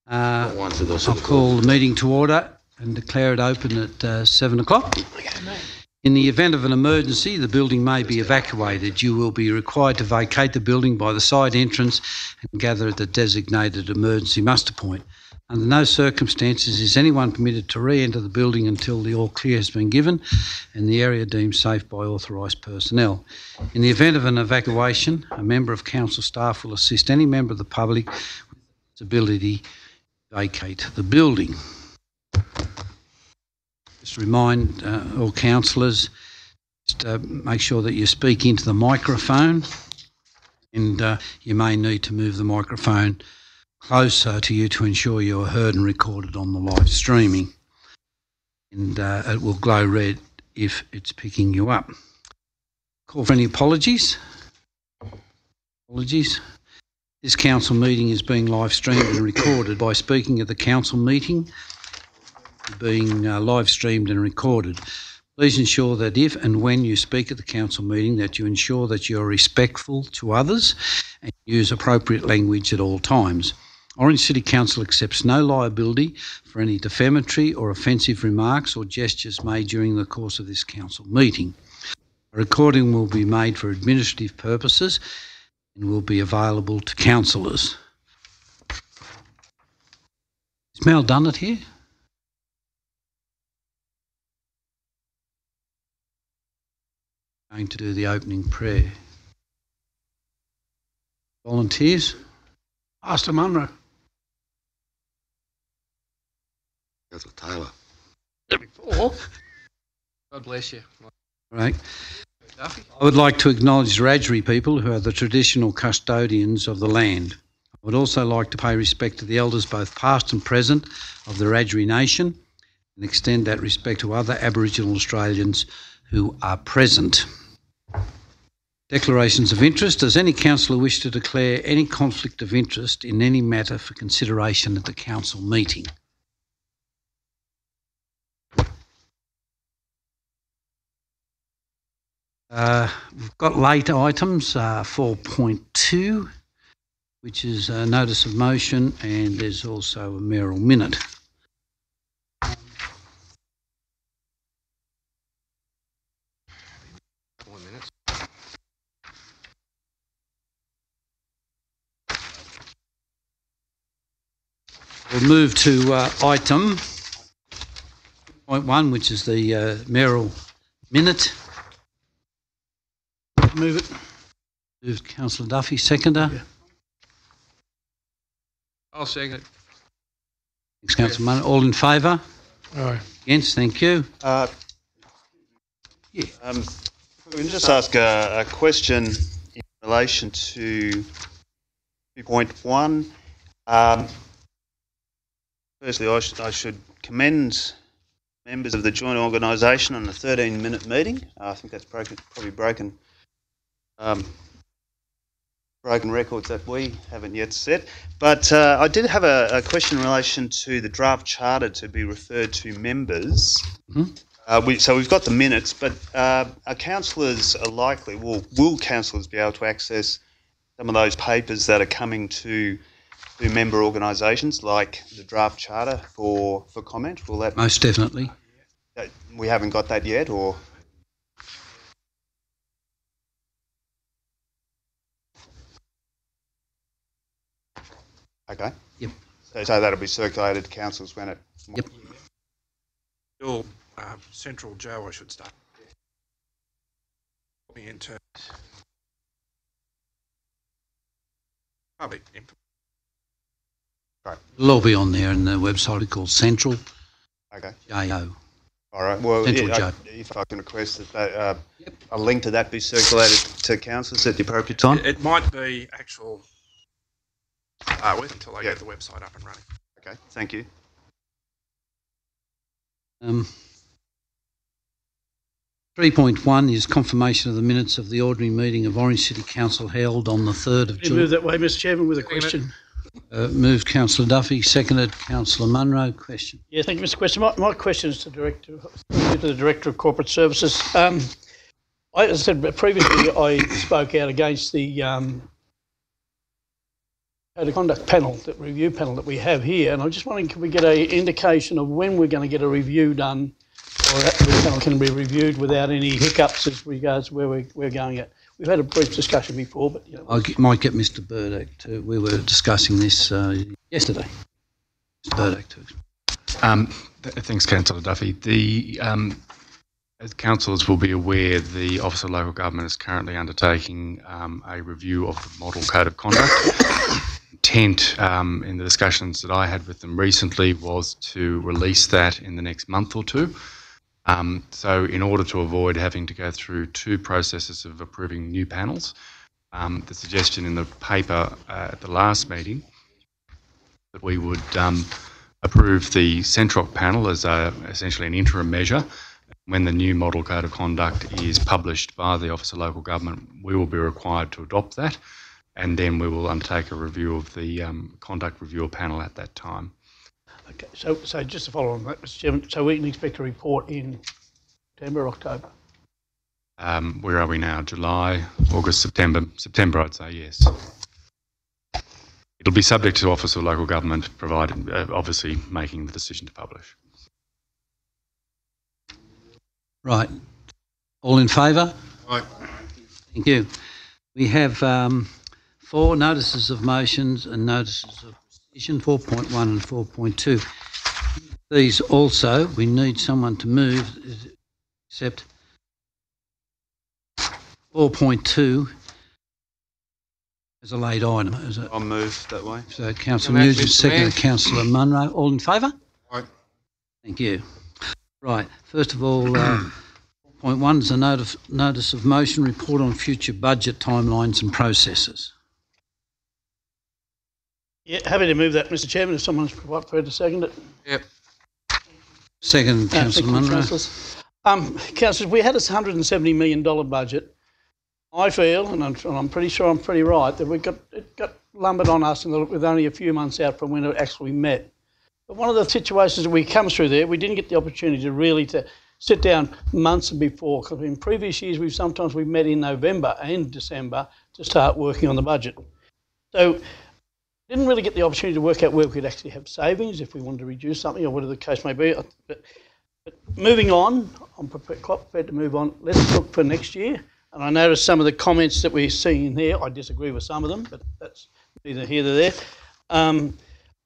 I'll call the meeting to order and declare it open at 7 o'clock. In the event of an emergency, the building may be evacuated. You will be required to vacate the building by the side entrance and gather at the designated emergency muster point. Under no circumstances is anyone permitted to re-enter the building until the all clear has been given and the area deemed safe by authorised personnel. In the event of an evacuation, a member of council staff will assist any member of the public with its ability to vacate the building. Just remind all councillors, make sure that you speak into the microphone, and you may need to move the microphone closer to you to ensure you are heard and recorded on the live streaming. And it will glow red if it's picking you up. Call for any apologies. This council meeting is being live streamed and recorded. By speaking at the council meeting, being live streamed and recorded. Please ensure that if and when you speak at the council meeting that you ensure that you are respectful to others and use appropriate language at all times. Orange City Council accepts no liability for any defamatory or offensive remarks or gestures made during the course of this council meeting. A recording will be made for administrative purposes and will be available to councillors. Is Mel Dunnett here? Going to do the opening prayer. Volunteers? Pastor Munro. Councillor Taylor. Before. God bless you. Right. I would like to acknowledge the Wiradjuri people who are the traditional custodians of the land. I would also like to pay respect to the elders, both past and present, of the Wiradjuri nation and extend that respect to other Aboriginal Australians who are present. Declarations of interest. Does any councillor wish to declare any conflict of interest in any matter for consideration at the council meeting? We've got late items, 4.2, which is a notice of motion, and there's also a mayoral minute. We'll move to item 0.1, which is the mayoral minute. Move it. Moved Councillor Duffy, seconder. Yeah. I'll second it. Thanks, Councillor Munro. All in favour? Aye. Against? Thank you. Yeah. We can just ask a question in relation to 2.1. Firstly, I should commend members of the joint organisation on the 13-minute meeting. I think that's probably broken records that we haven't yet set. But I did have a question in relation to the draft charter to be referred to members. Mm-hmm. So we've got the minutes, but are councillors likely, will councillors be able to access some of those papers that are coming to member organisations, like the draft charter for comment? Will that? Most definitely. We haven't got that yet, or? Okay. Yep. So that'll be circulated to councils when it... Yep. Your Central Joe, I should start. Into public information. Right. It'll all be on there in the website called Central. Okay. J-O. All right. Well, Central yeah, if I can request that a link to that be circulated to councillors at the appropriate time. It might be actual with until I get the website up and running. Okay. Thank you. 3.1 is confirmation of the minutes of the ordinary meeting of Orange City Council held on the 3rd of You July. move that way, Mr Chairman, with a question. Moved Councillor Duffy, seconded Councillor Munro. Question. Yeah, thank you, Mr Question. My question is to the Director of Corporate Services. As I said previously, I spoke out against the a conduct panel, that review panel that we have here, and I'm just wondering, can we get an indication of when we're going to get a review done, or that the panel can be reviewed without any hiccups as regards where we're going at? We've had a brief discussion before, but Might get Mr. Burdak to. We were discussing this yesterday. Mr. Burdak too. Thanks, Councillor Duffy. As councillors will be aware, the Office of Local Government is currently undertaking a review of the Model Code of Conduct. Intent in the discussions that I had with them recently was to release that in the next month or two. So in order to avoid having to go through two processes of approving new panels, the suggestion in the paper at the last meeting that we would approve the Centroc panel as essentially an interim measure. When the new Model Code of Conduct is published by the Office of Local Government, we will be required to adopt that, and then we will undertake a review of the conduct reviewer panel at that time. okay. So just to follow on that, Mr. Chairman, so we can expect a report in September or October? Where are we now? July, August, September? September, I'd say, yes. It'll be subject to Office of Local Government, provided, obviously, making the decision to publish. Right. All in favour? Aye. Thank you. We have 4 notices of motions and notices of decision, 4.1 and 4.2. These also, we need someone to move, except 4.2 as a late item. I'll move that way. So Councillor Nugent, second Councillor Munro. All in favour? Aye. Thank you. Right. First of all, 4.1 is a notice of motion, report on future budget timelines and processes. Yeah, happy to move that, Mr. Chairman, if someone's prepared to second it. Yep. Second, Thank Councillor you, Munro. councillors. Councillors, we had a $170 million budget. I feel, and I'm pretty sure I'm pretty right, that it got lumbered on us with only a few months out from when it actually met. But one of the situations that we come through there, we didn't get the opportunity to sit down months before, because in previous years we've met in November and December to start working on the budget. So didn't really get the opportunity to work out where we could actually have savings if we wanted to reduce something or whatever the case may be. But moving on, I'm quite prepared to move on. Let's look for next year. And I noticed some of the comments that we're seeing here. I disagree with some of them, but that's neither here nor there.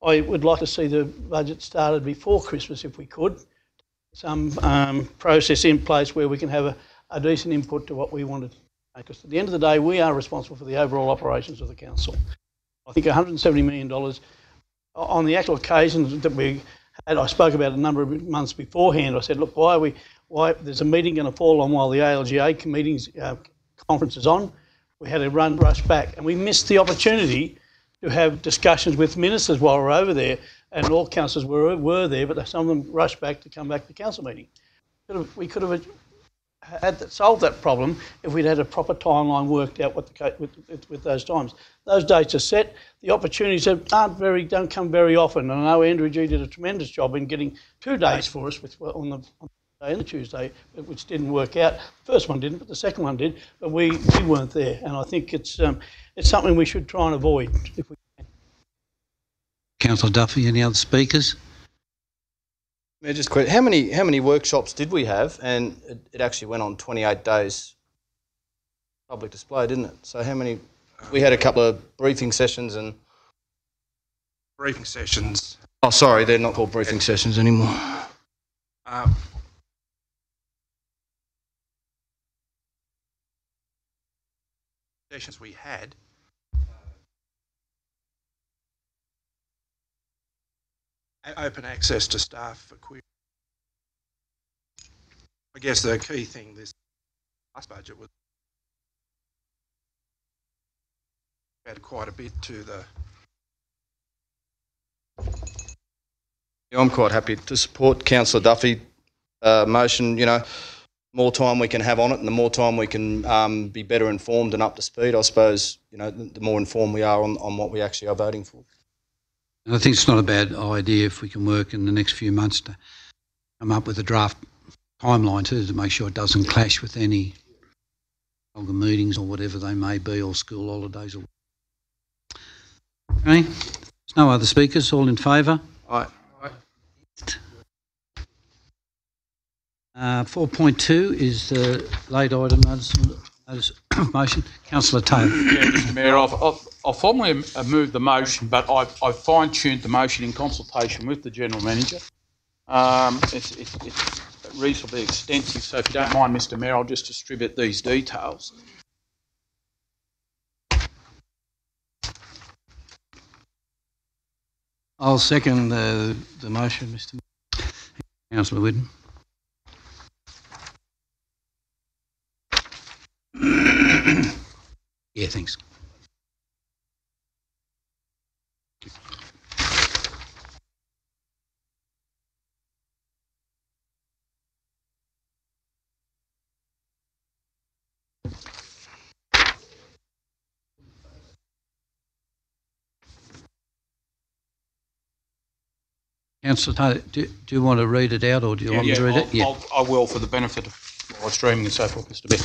I would like to see the budget started before Christmas if we could. Some process in place where we can have a decent input to what we wanted to make. Because at the end of the day, we are responsible for the overall operations of the council. I think $170 million on the actual occasions that we had, I spoke about a number of months beforehand. I said, look, why there's a meeting going to fall on while the ALGA meetings conference is on. We had to rush back, and we missed the opportunity to have discussions with ministers while we were over there, and all councillors were there, but some of them rushed back to come back to the council meeting. We could have solved that problem if we'd had a proper timeline worked out with those times. Those dates are set. The opportunities don't come very often. And I know Andrew G did a tremendous job in getting 2 days for us on the day and the Tuesday, which didn't work out. The first one didn't, but the second one did. But we weren't there, and I think it's something we should try and avoid if we can. Councillor Duffy, any other speakers? Yeah, just quick. How many workshops did we have? And it actually went on 28 days public display, didn't it? So how many? We had a couple of briefing sessions and... Briefing sessions. Oh, sorry, they're not called briefing sessions anymore. Sessions we had. Open access to staff for queries. I guess the key thing this last budget was add quite a bit to the. Yeah, I'm quite happy to support Councillor Duffy motion. You know, more time we can have on it, and the more time we can be better informed and up to speed. I suppose the more informed we are on what we actually are voting for. And I think it's not a bad idea if we can work in the next few months to come up with a draft timeline too, to make sure it doesn't clash with any longer meetings or whatever they may be, or school holidays. Okay. There's no other speakers. All in favour? Aye. 4.2 is the late item notice of motion. Councillor Taylor. Yeah, Mr Mayor, I'll formally move the motion, but I've fine-tuned the motion in consultation with the General Manager. It's reasonably extensive, so if you don't mind, Mr Mayor, I'll just distribute these details. I'll second the motion, Mr Mayor. Councillor Whitten. Yeah, thanks. Councillor Taylor, do you want to read it out, or do you want me to read it? Yeah, I will, for the benefit of live streaming and so forth, Mr Mayor.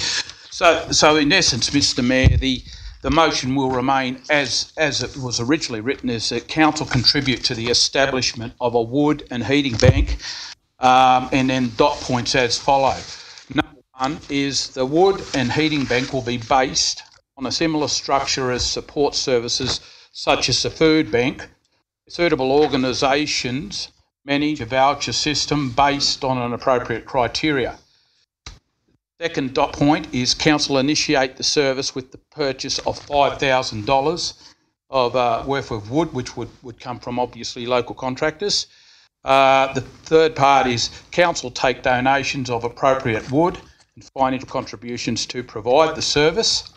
So in essence, Mr Mayor, the motion will remain as it was originally written, is that council contribute to the establishment of a wood and heating bank, and then dot points as follow. Number one is the wood and heating bank will be based on a similar structure as support services such as the food bank. Suitable organisations manage a voucher system based on an appropriate criteria. Second dot point is council initiate the service with the purchase of $5,000 of worth of wood, which would come from obviously local contractors. The third part is council take donations of appropriate wood and financial contributions to provide the service.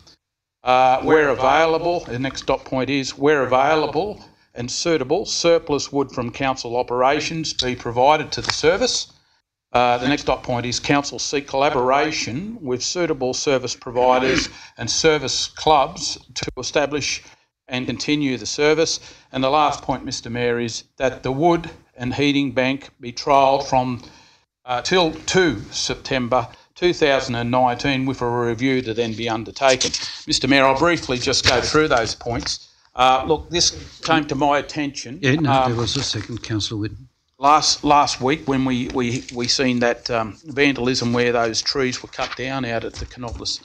Where available, the next dot point is where available and suitable, surplus wood from council operations be provided to the service. The next dot point is council seek collaboration with suitable service providers and service clubs to establish and continue the service. And the last point, Mr Mayor, is that the wood and heating bank be trialled from till 2 September 2019 with a review to then be undertaken. Mr Mayor, I'll briefly just go through those points. Look, this came to my attention. Yeah, no, there was a second, Councillor Whitten. Last week when we seen that vandalism where those trees were cut down out at the Canopolis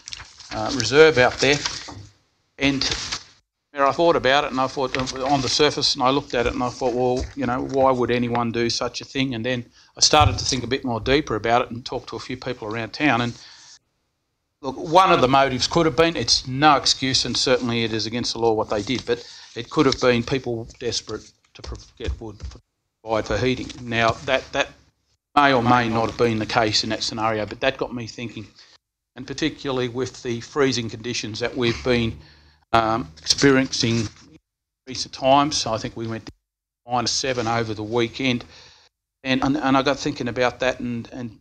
Reserve out there, and I thought about it, and I thought on the surface, and I looked at it and I thought, well, you know, why would anyone do such a thing? And then I started to think a bit more deeper about it and talked to a few people around town, and look, one of the motives could have been, it's no excuse, and certainly it is against the law what they did, but it could have been people desperate to get wood for heating. Now, that may or may not have been the case in that scenario, but that got me thinking, and particularly with the freezing conditions that we've been experiencing in recent times. So I think we went to -7 over the weekend, and I got thinking about that, and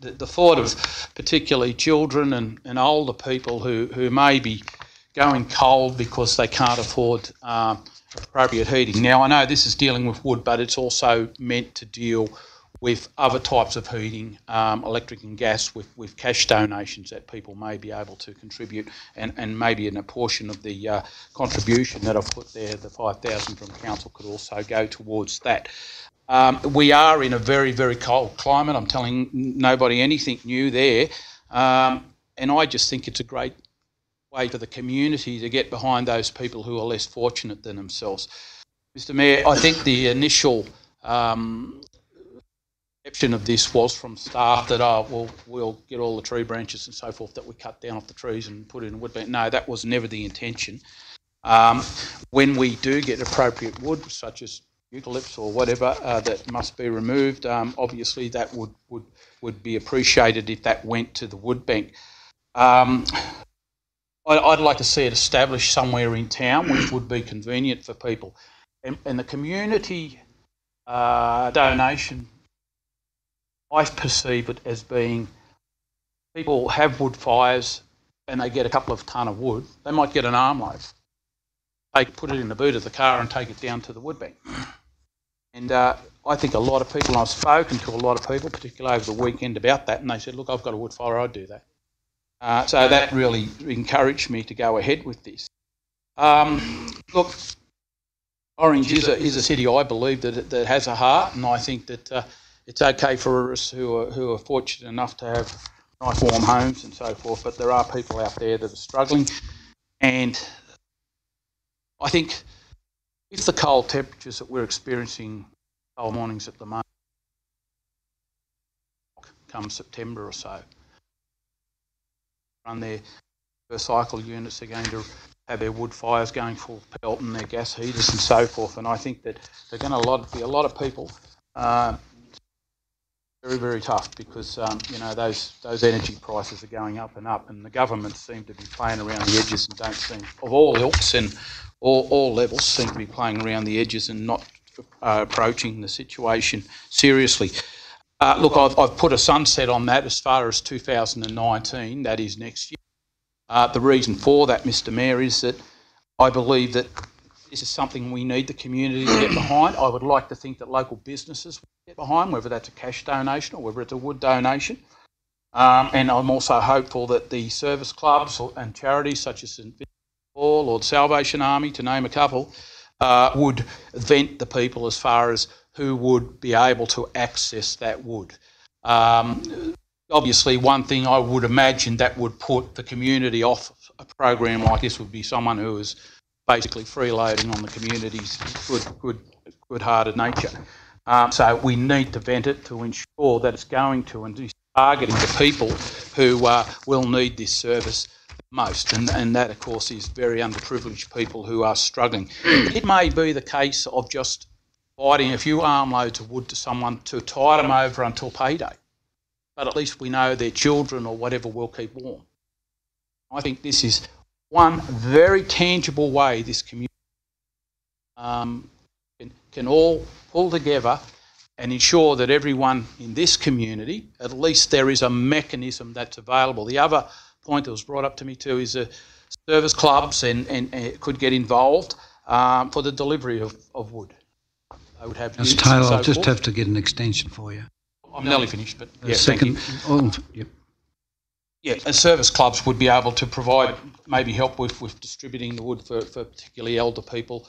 the thought of particularly children and older people who may be going cold because they can't afford appropriate heating. Now, I know this is dealing with wood, but it's also meant to deal with other types of heating, electric and gas, with cash donations that people may be able to contribute, and maybe in a portion of the contribution that I've put there, the $5,000 from council, could also go towards that. We are in a very, very cold climate. I'm telling nobody anything new there, and I just think it's a great way for the community to get behind those people who are less fortunate than themselves. Mr Mayor, I think the initial perception of this was from staff that, we'll get all the tree branches and so forth that we cut down off the trees and put in a wood bank. No, that was never the intention. When we do get appropriate wood, such as eucalypts or whatever, that must be removed, obviously that would be appreciated if that went to the wood bank. I'd like to see it established somewhere in town, which would be convenient for people. And the community donation, I perceive it as being, people have wood fires and they get a couple of tonne of wood. They might get an armload. They put it in the boot of the car and take it down to the wood bank. And I think a lot of people, and I've spoken to a lot of people, particularly over the weekend, about that, and they said, look, I've got a wood fire, I'd do that. So that really encouraged me to go ahead with this. Look, Orange is a city, I believe, that has a heart, and I think that it's okay for us who are fortunate enough to have nice warm homes and so forth, but there are people out there that are struggling, and I think with the cold temperatures that we're experiencing, cold mornings at the moment, come September or so, run their cycle units, are going to have their wood fires going full pelt and their gas heaters and so forth. And I think that they're going to be a lot of people very, very tough because those energy prices are going up, and the government seem to be playing around the edges and don't seem, of all ilks and all levels, seem to be playing around the edges and not approaching the situation seriously. Look, I've put a sunset on that as far as 2019, that is next year. The reason for that, Mr Mayor, is that I believe that this is something we need the community to get behind. I would like to think that local businesses will get behind, whether that's a cash donation or whether it's a wood donation. And I'm also hopeful that the service clubs and charities such as St Vincent Paul or the Salvation Army, to name a couple, would vent the people as far as who would be able to access that wood. Obviously, one thing I would imagine that would put the community off a program like this would be someone who is basically freeloading on the community's good-hearted nature. So we need to vent it to ensure that it's going to and is targeting the people who will need this service most, and that, of course, is very underprivileged people who are struggling. It may be the case of just providing a few armloads of wood to someone to tide them over until payday. But at least we know their children or whatever will keep warm. I think this is one very tangible way this community can all pull together and ensure that everyone in this community, at least there is a mechanism that's available. The other point that was brought up to me too is service clubs and could get involved for the delivery of wood. They would have Mr Taylor, I'll just have to get an extension for you. I'm nearly finished, but yeah, second, thank you. Yep. Yeah, and service clubs would be able to provide maybe help with distributing the wood for particularly elder people,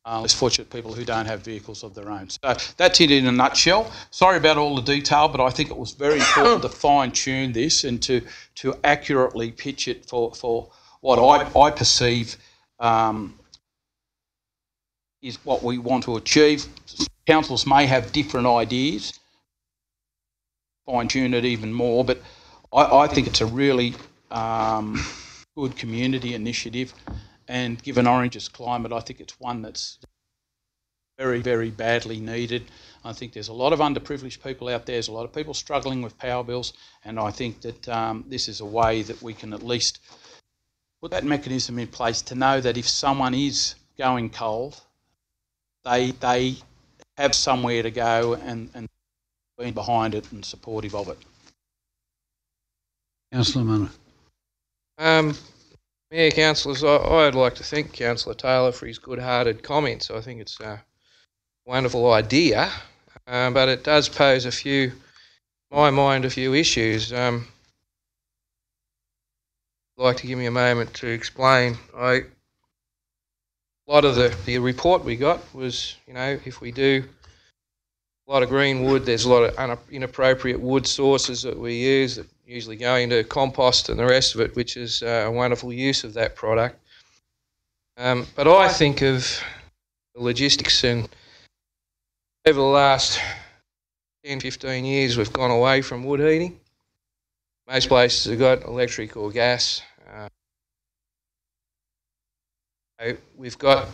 less fortunate people who don't have vehicles of their own. So that's it in a nutshell. Sorry about all the detail, but I think it was very important to fine-tune this and to accurately pitch it for what I perceive is what we want to achieve. Councils may have different ideas, fine-tune it even more, but I think it's a really good community initiative, and given Orange's climate, I think it's one that's very, very badly needed. I think there's a lot of underprivileged people out there, there's a lot of people struggling with power bills, and I think that this is a way that we can at least put that mechanism in place to know that if someone is going cold, they have somewhere to go and be behind it and supportive of it. Councillor Munro. Yeah, councillors, I'd like to thank Councillor Taylor for his good-hearted comments. I think it's a wonderful idea, but it does pose a few issues. I'd like to give me a moment to explain. A lot of the report we got was, if we do a lot of green wood, there's a lot of inappropriate wood sources that we use that usually go into compost and the rest of it, which is a wonderful use of that product. But I think of the logistics, and over the last 10, 15 years, we've gone away from wood heating. Most places have got electric or gas. We've got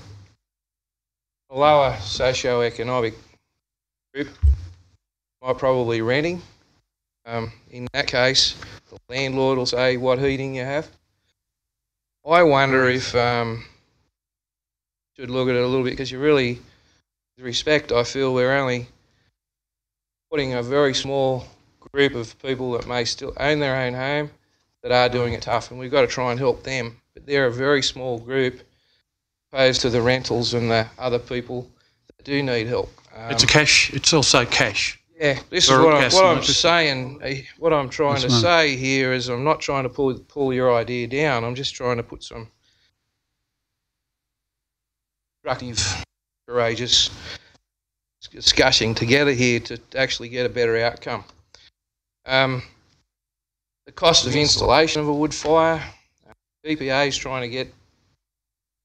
a lower socio-economic group, might probably renting. In that case, the landlord will say what heating you have. I wonder if should look at it a little bit, because you really, with respect, I feel we're only putting a very small group of people that may still own their own home that are doing it tough, and we've got to try and help them. But they're a very small group opposed to the rentals and the other people that do need help. It's also cash. Yeah, this is what I'm saying. What I'm trying to say here is I'm not trying to pull your idea down. I'm just trying to put some constructive courageous discussing together here to actually get a better outcome. The cost of installation of a wood fire, EPA is trying to get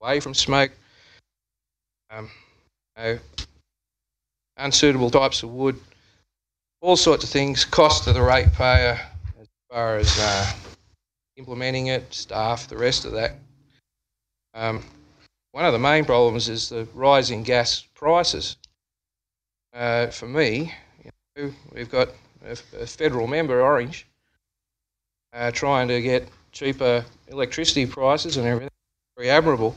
away from smoke, unsuitable types of wood, all sorts of things, cost to the ratepayer as far as implementing it, staff, the rest of that. One of the main problems is the rising gas prices. For me, we've got a federal member, Orange, trying to get cheaper electricity prices and everything. Very admirable.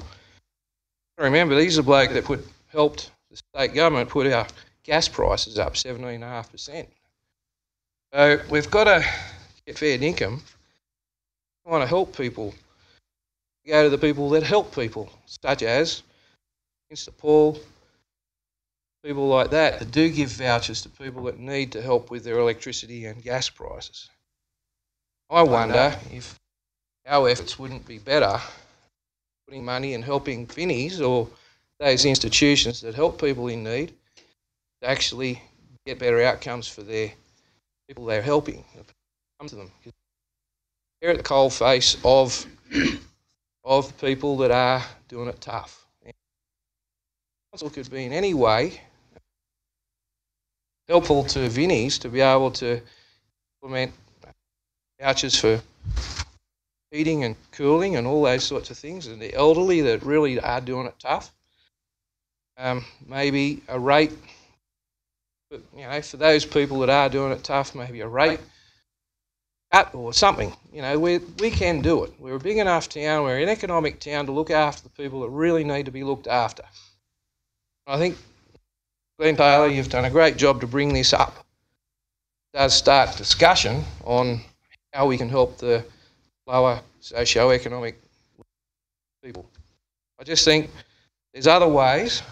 I remember these are bloke that helped the state government put our gas prices up 17.5%. So we've got to get fair income. We want to help people. Go to the people that help people, such as Mr. Paul, people like that do give vouchers to people that need to help with their electricity and gas prices. I wonder if our efforts wouldn't be better putting money and helping Finnies or those institutions that help people in need to actually get better outcomes for their people they're helping. Come to them. They're at the coalface of the people that are doing it tough. The council could be in any way helpful to Vinnies to be able to implement vouchers for heating and cooling and all those sorts of things, and the elderly that really are doing it tough. Maybe a rate, for those people that are doing it tough, maybe a rate cut or something. We can do it. We're a big enough town, we're an economic town to look after the people that really need to be looked after. I think, Glenn Taylor, you've done a great job to bring this up. It does start discussion on how we can help the lower socio-economic people. I just think there's other ways.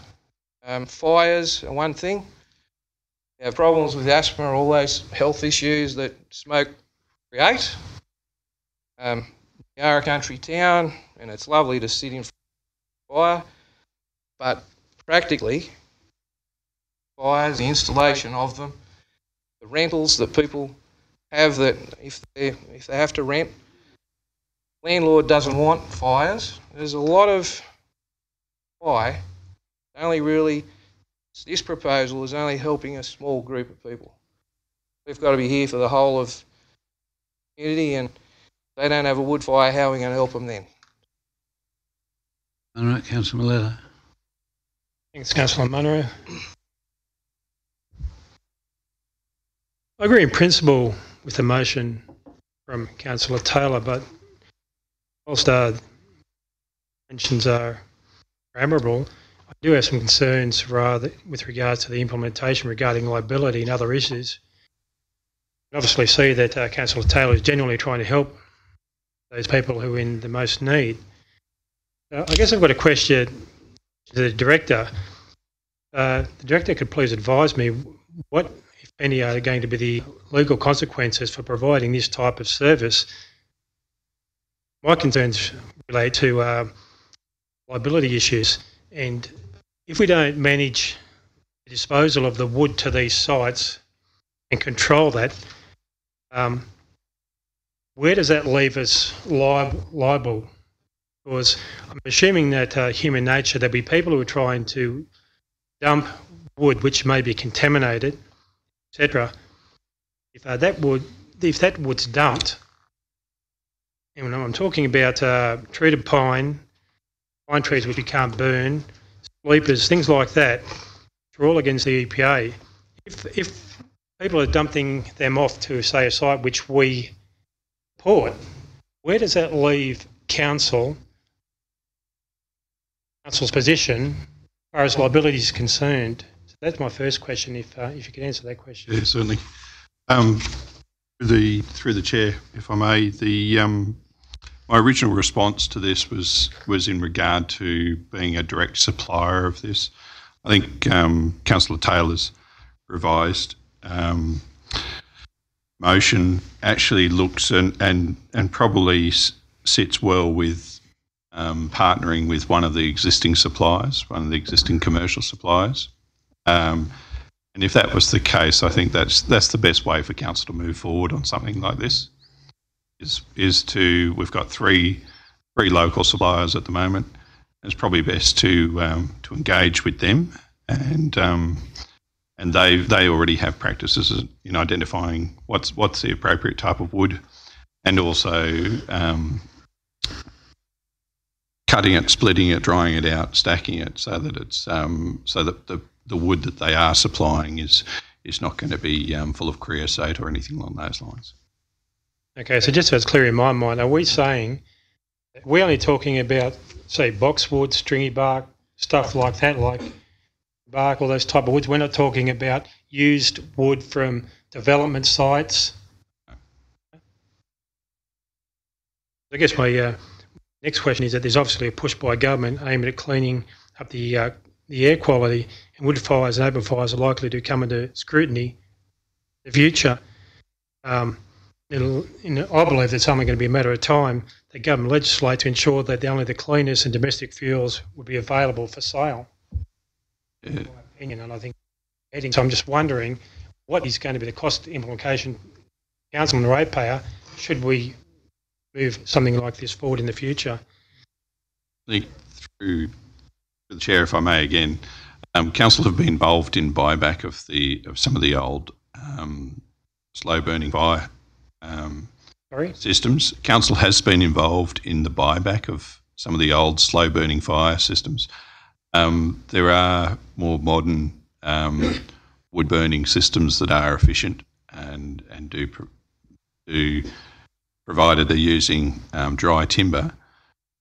Fires are one thing. We have problems with asthma, all those health issues that smoke create. We are a country town and it's lovely to sit in front of a fire, but practically fires, the installation of them, the rentals that people have, that if they have to rent, landlord doesn't want fires. There's a lot of why only really this proposal is only helping a small group of people. We've got to be here for the whole of the community, and if they don't have a wood fire, how are we going to help them then? All right, Councillor Maletta. Thanks, Councillor Munro. I agree in principle with the motion from Councillor Taylor, but whilst our intentions are admirable, I do have some concerns with regards to the implementation regarding liability and other issues. I obviously see that Councillor Taylor is genuinely trying to help those people who are in the most need. I guess I've got a question to the Director. The Director could please advise me what, if any, are going to be the legal consequences for providing this type of service. My concerns relate to liability issues, and if we don't manage the disposal of the wood to these sites and control that, where does that leave us liable? Because I'm assuming that human nature, there'll be people who are trying to dump wood which may be contaminated, etc. If that wood's dumped, and I'm talking about treated pine trees which you can't burn, sleepers, things like that, which are all against the EPA. If people are dumping them off to, say, a site which we support, where does that leave council's position as far as liability is concerned? So that's my first question, if you could answer that question. Yeah, certainly. Through the chair, if I may, my original response to this was in regard to being a direct supplier of this. I think Councillor Taylor's revised motion actually looks and probably sits well with partnering with one of the existing suppliers, one of the existing commercial suppliers. And if that was the case, I think that's the best way for council to move forward on something like this. We've got three local suppliers at the moment. It's probably best to engage with them, and they already have practices in identifying what's the appropriate type of wood, and also cutting it, splitting it, drying it out, stacking it, so that it's so that the wood that they are supplying is not going to be full of creosote or anything along those lines. Okay, so just so it's clear in my mind, are we saying we're only talking about, say, boxwood, stringy bark, stuff like that, like bark, all those type of woods? We're not talking about used wood from development sites? I guess my next question is that there's obviously a push by government aimed at cleaning up the air quality, and wood fires and open fires are likely to come into scrutiny in the future. I believe it's only going to be a matter of time that government legislate to ensure that only the cleanest and domestic fuels will be available for sale. Yeah. In my opinion, and I think so I'm just wondering what is going to be the cost implication, council and the ratepayer, should we move something like this forward in the future? I think through the chair, if I may again, council have been involved in buyback of some of the old slow burning fire systems. Council has been involved in the buyback of some of the old slow burning fire systems. There are more modern wood burning systems that are efficient and do provided they're using dry timber,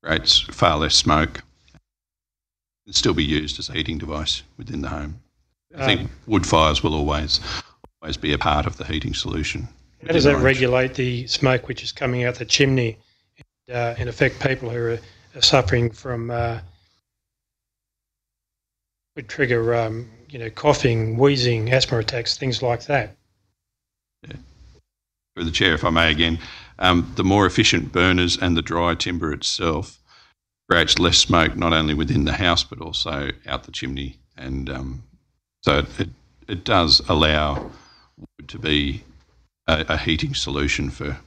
creates far less smoke, and still be used as a heating device within the home. I think wood fires will always be a part of the heating solution. How does that regulate the smoke which is coming out the chimney and affect people who are suffering from would trigger coughing, wheezing, asthma attacks, things like that? Yeah. Through the chair, if I may again, the more efficient burners and the dry timber itself creates less smoke not only within the house but also out the chimney, and so it does allow wood to be a heating solution for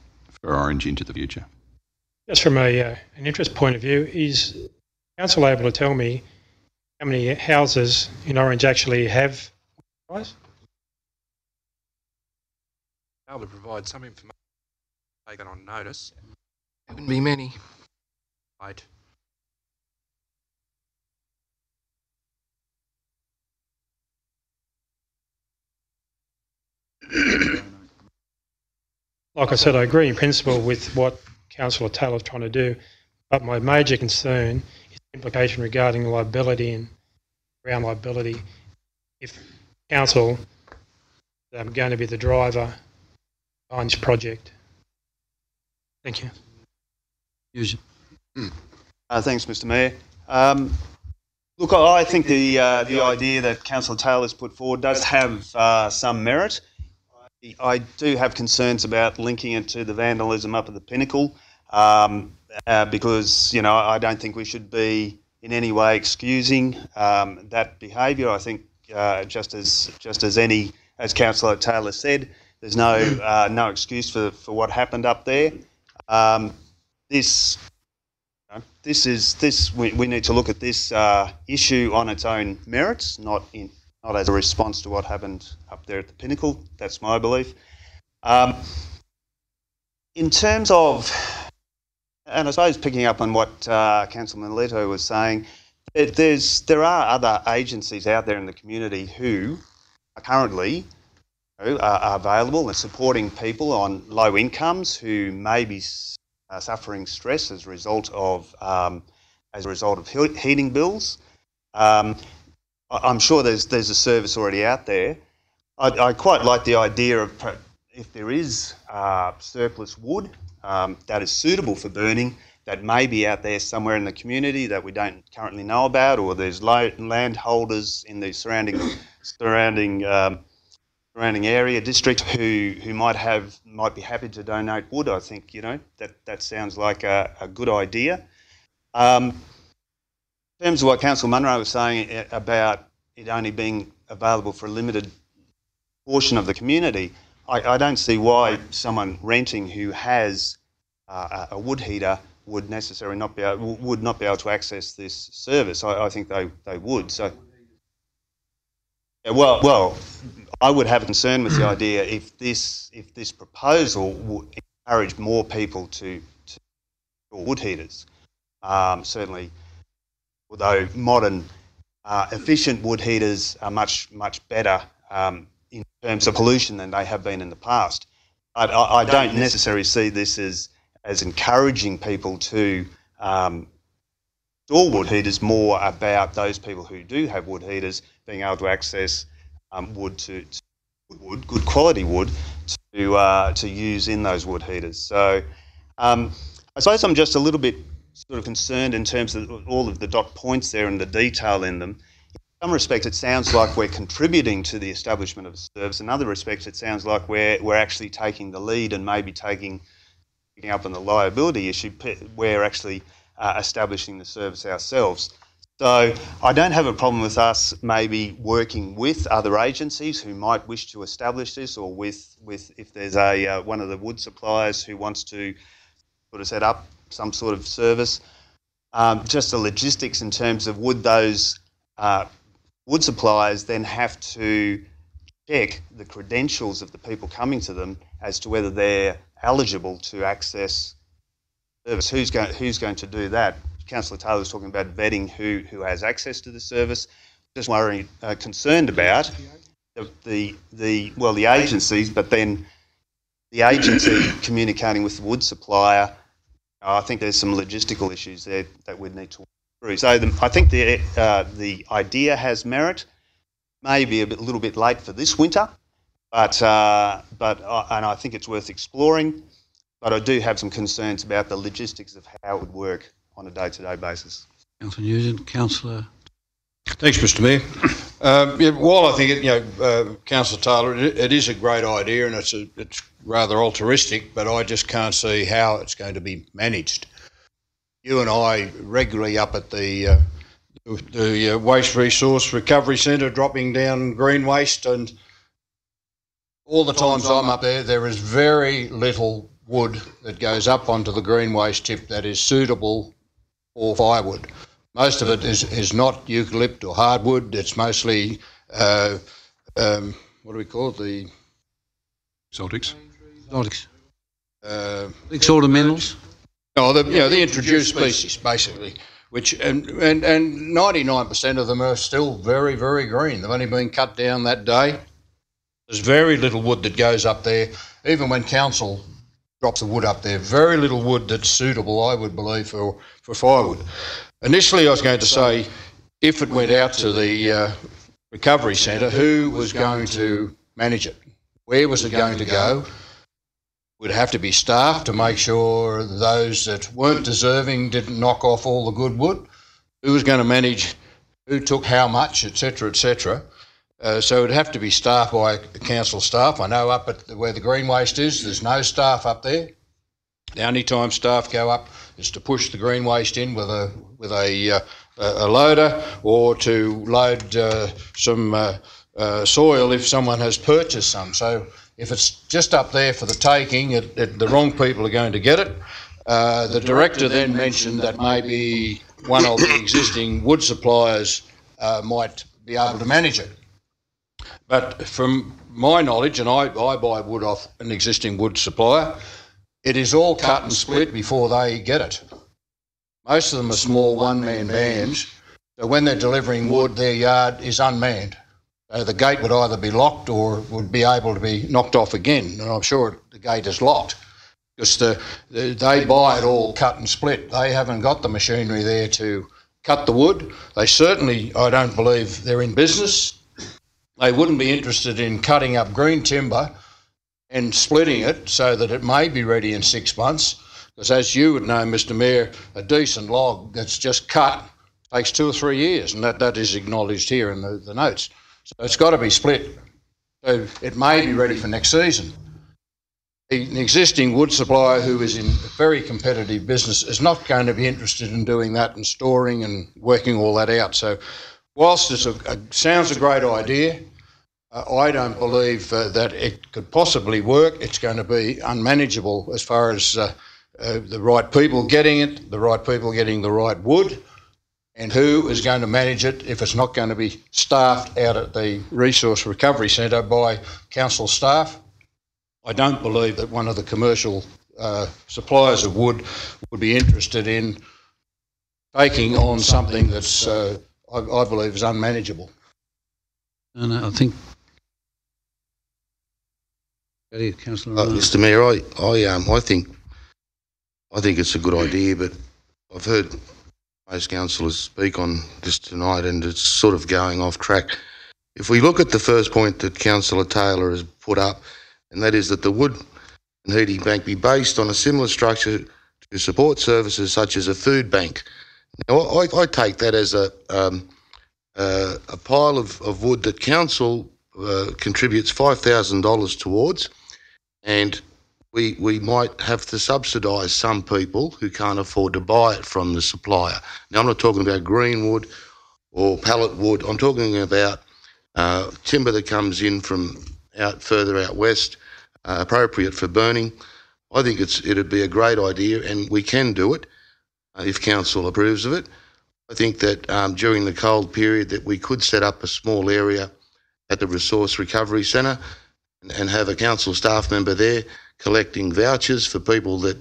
Orange into the future. Just from an interest point of view, is council able to tell me how many houses in Orange actually have fires? Able to provide some information taken on notice. There wouldn't be many. Right. Like I said, I agree in principle with what Councillor Taylor's trying to do, but my major concern is the implication regarding liability and around liability. If council is going to be the driver behind this project. Thank you. Thanks, Mr. Mayor. Look, I think the idea that Councillor Taylor's put forward does have some merit. I do have concerns about linking it to the vandalism up at the Pinnacle, because I don't think we should be in any way excusing that behaviour. I think just as Councillor Taylor said, there's no excuse for what happened up there. We need to look at this issue on its own merits, not as a response to what happened up there at the Pinnacle. That's my belief. In terms of, and I suppose picking up on what Councillor Leto was saying, there are other agencies out there in the community who are currently are available and supporting people on low incomes who may be suffering stress as a result of heating bills. I'm sure there's a service already out there. I quite like the idea of if there is surplus wood that is suitable for burning, that may be out there somewhere in the community that we don't currently know about, or there's landholders in the surrounding area district who might be happy to donate wood. I think that sounds like a good idea. In terms of what Councillor Munro was saying about it only being available for a limited portion of the community, I don't see why someone renting who has a wood heater would necessarily not be able to access this service. I think they would. So, yeah, well, I would have a concern with the idea if this proposal would encourage more people to install wood heaters. Certainly, although modern efficient wood heaters are much better in terms of pollution than they have been in the past. I don't necessarily see this as encouraging people to install wood heaters, more about those people who do have wood heaters being able to access good quality wood to use in those wood heaters. So I suppose I'm just a little bit sort of concerned in terms of all of the dot points there and the detail in them. In some respects, it sounds like we're contributing to the establishment of a service. In other respects, it sounds like we're actually taking the lead and maybe picking up on the liability issue. We're actually establishing the service ourselves. So I don't have a problem with us maybe working with other agencies who might wish to establish this, or with if there's one of the wood suppliers who wants to sort of set up some sort of service. Just the logistics in terms of would those wood suppliers then have to check the credentials of the people coming to them as to whether they're eligible to access service. Who's going to do that? Councillor Taylor was talking about vetting who has access to the service. Just concerned about the agencies, but then the agency communicating with the wood supplier. I think there's some logistical issues there that we'd need to work through. So I think the idea has merit. Maybe a little bit late for this winter, but and I think it's worth exploring. But I do have some concerns about the logistics of how it would work on a day-to-day basis. Councillor Nugent, Councillor. Thanks, Mr. Mayor. While I think Councillor Taylor, it is a great idea and it's rather altruistic, but I just can't see how it's going to be managed. You and I regularly up at the Waste Resource Recovery Centre dropping down green waste, and all the times I'm up there is very little wood that goes up onto the green waste tip that is suitable for firewood. Most of it is not eucalypt or hardwood. It's mostly, what do we call it? The Exotics. Ornamentals. No, the introduced species, basically, which and 99% of them are still very, very green. They've only been cut down that day. There's very little wood that goes up there, even when council drops the wood up there. Very little wood that's suitable, I would believe, for firewood. Initially, I was going to say, if it went out to the recovery centre, who was going to manage it? Where was it going to go? Would have to be staff to make sure those that weren't deserving didn't knock off all the good wood. Who was going to manage who took how much, etc., etc. So it'd have to be staff by council staff. I know up at where the green waste is, there's no staff up there. The only time staff go up is to push the green waste in with a loader, or to load some soil if someone has purchased some. So if it's just up there for the taking, the wrong people are going to get it. The director then mentioned that maybe one of the existing wood suppliers might be able to manage it. But from my knowledge, and I buy wood off an existing wood supplier, it is all cut and split before they get it. Most of them are small one-man bands, so when they're delivering wood, their yard is unmanned. So the gate would either be locked or would be able to be knocked off again, and I'm sure the gate is locked because they buy it all cut and split. They haven't got the machinery there to cut the wood. They certainly, I don't believe they're in business. They wouldn't be interested in cutting up green timber and splitting it so that it may be ready in 6 months, because as you would know, Mr. Mayor, a decent log that's just cut takes 2 or 3 years, and that is acknowledged here in the notes. So it's got to be split. So it may be ready for next season. an existing wood supplier who is in a very competitive business is not going to be interested in doing that and storing and working all that out. So whilst it sounds a great idea, I don't believe that it could possibly work. It's going to be unmanageable as far as the right people getting it, the right people getting the right wood, and who is going to manage it if it's not going to be staffed out at the Resource Recovery Centre by council staff. I don't believe that one of the commercial suppliers of wood would be interested in taking on something that's, I believe, is unmanageable. And I think, Councillor Mr. Mayor, I think it's a good idea, but I've heard most councillors speak on this tonight, and it's sort of going off track. If we look at the first point that Councillor Taylor has put up, and that is that the wood and heating bank be based on a similar structure to support services such as a food bank. Now, I take that as a pile of wood that council contributes $5,000 towards, and we might have to subsidise some people who can't afford to buy it from the supplier. Now, I'm not talking about green wood or pallet wood. I'm talking about timber that comes in from further out west, appropriate for burning. I think it'd be a great idea, and we can do it if council approves of it. I think that during the cold period that we could set up a small area at the Resource Recovery Centre and have a council staff member there collecting vouchers for people that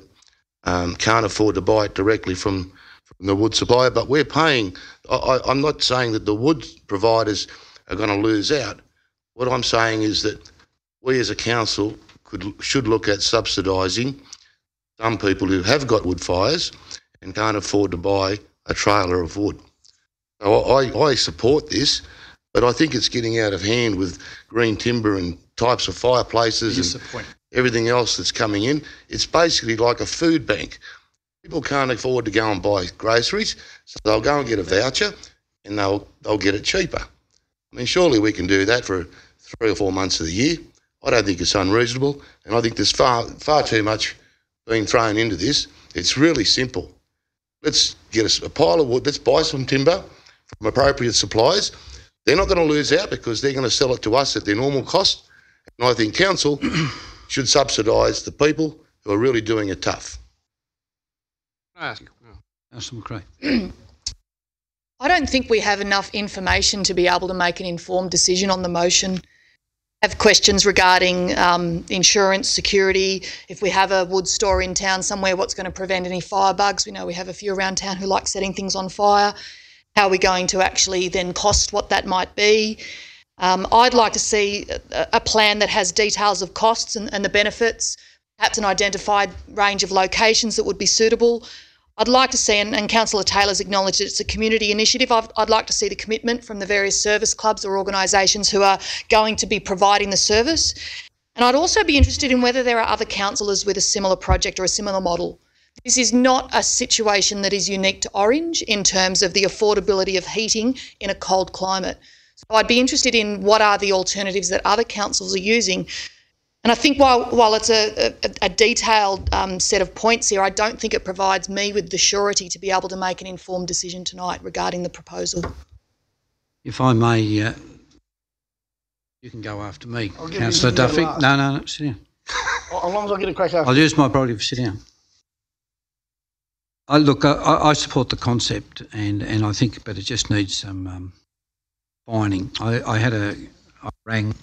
can't afford to buy it directly from the wood supplier. But we're paying. I'm not saying that the wood providers are going to lose out. What I'm saying is that we as a council should look at subsidising some people who have got wood fires and can't afford to buy a trailer of wood. So I support this, but I think it's getting out of hand with green timber and types of fireplaces and everything else that's coming in. It's basically like a food bank. People can't afford to go and buy groceries, so they'll go and get a voucher and they'll get it cheaper. I mean, surely we can do that for 3 or 4 months of the year. I don't think it's unreasonable, and I think there's far too much being thrown into this. It's really simple. Let's get a pile of wood. Let's buy some timber from appropriate suppliers. They're not going to lose out because they're going to sell it to us at their normal cost. And I think council should subsidise the people who are really doing it tough. Councillor McRae. I don't think we have enough information to be able to make an informed decision on the motion. I have questions regarding insurance, security. If we have a wood store in town somewhere, what's going to prevent any fire bugs? We know we have a few around town who like setting things on fire. How are we going to actually then cost what that might be? I'd like to see a plan that has details of costs and the benefits, perhaps an identified range of locations that would be suitable. I'd like to see, and Councillor Taylor's acknowledged that it's a community initiative, I'd like to see the commitment from the various service clubs or organisations who are going to be providing the service. And I'd also be interested in whether there are other councillors with a similar project or a similar model. This is not a situation that is unique to Orange in terms of the affordability of heating in a cold climate. So I'd be interested in what are the alternatives that other councils are using. And I think while it's a detailed set of points here, I don't think it provides me with the surety to be able to make an informed decision tonight regarding the proposal. If I may, you can go after me, Councillor Duffy. No, sit down. As long as I get a crack after. I'll use my prerogative, sit down. I support the concept, and I think, but it just needs some finding. I rang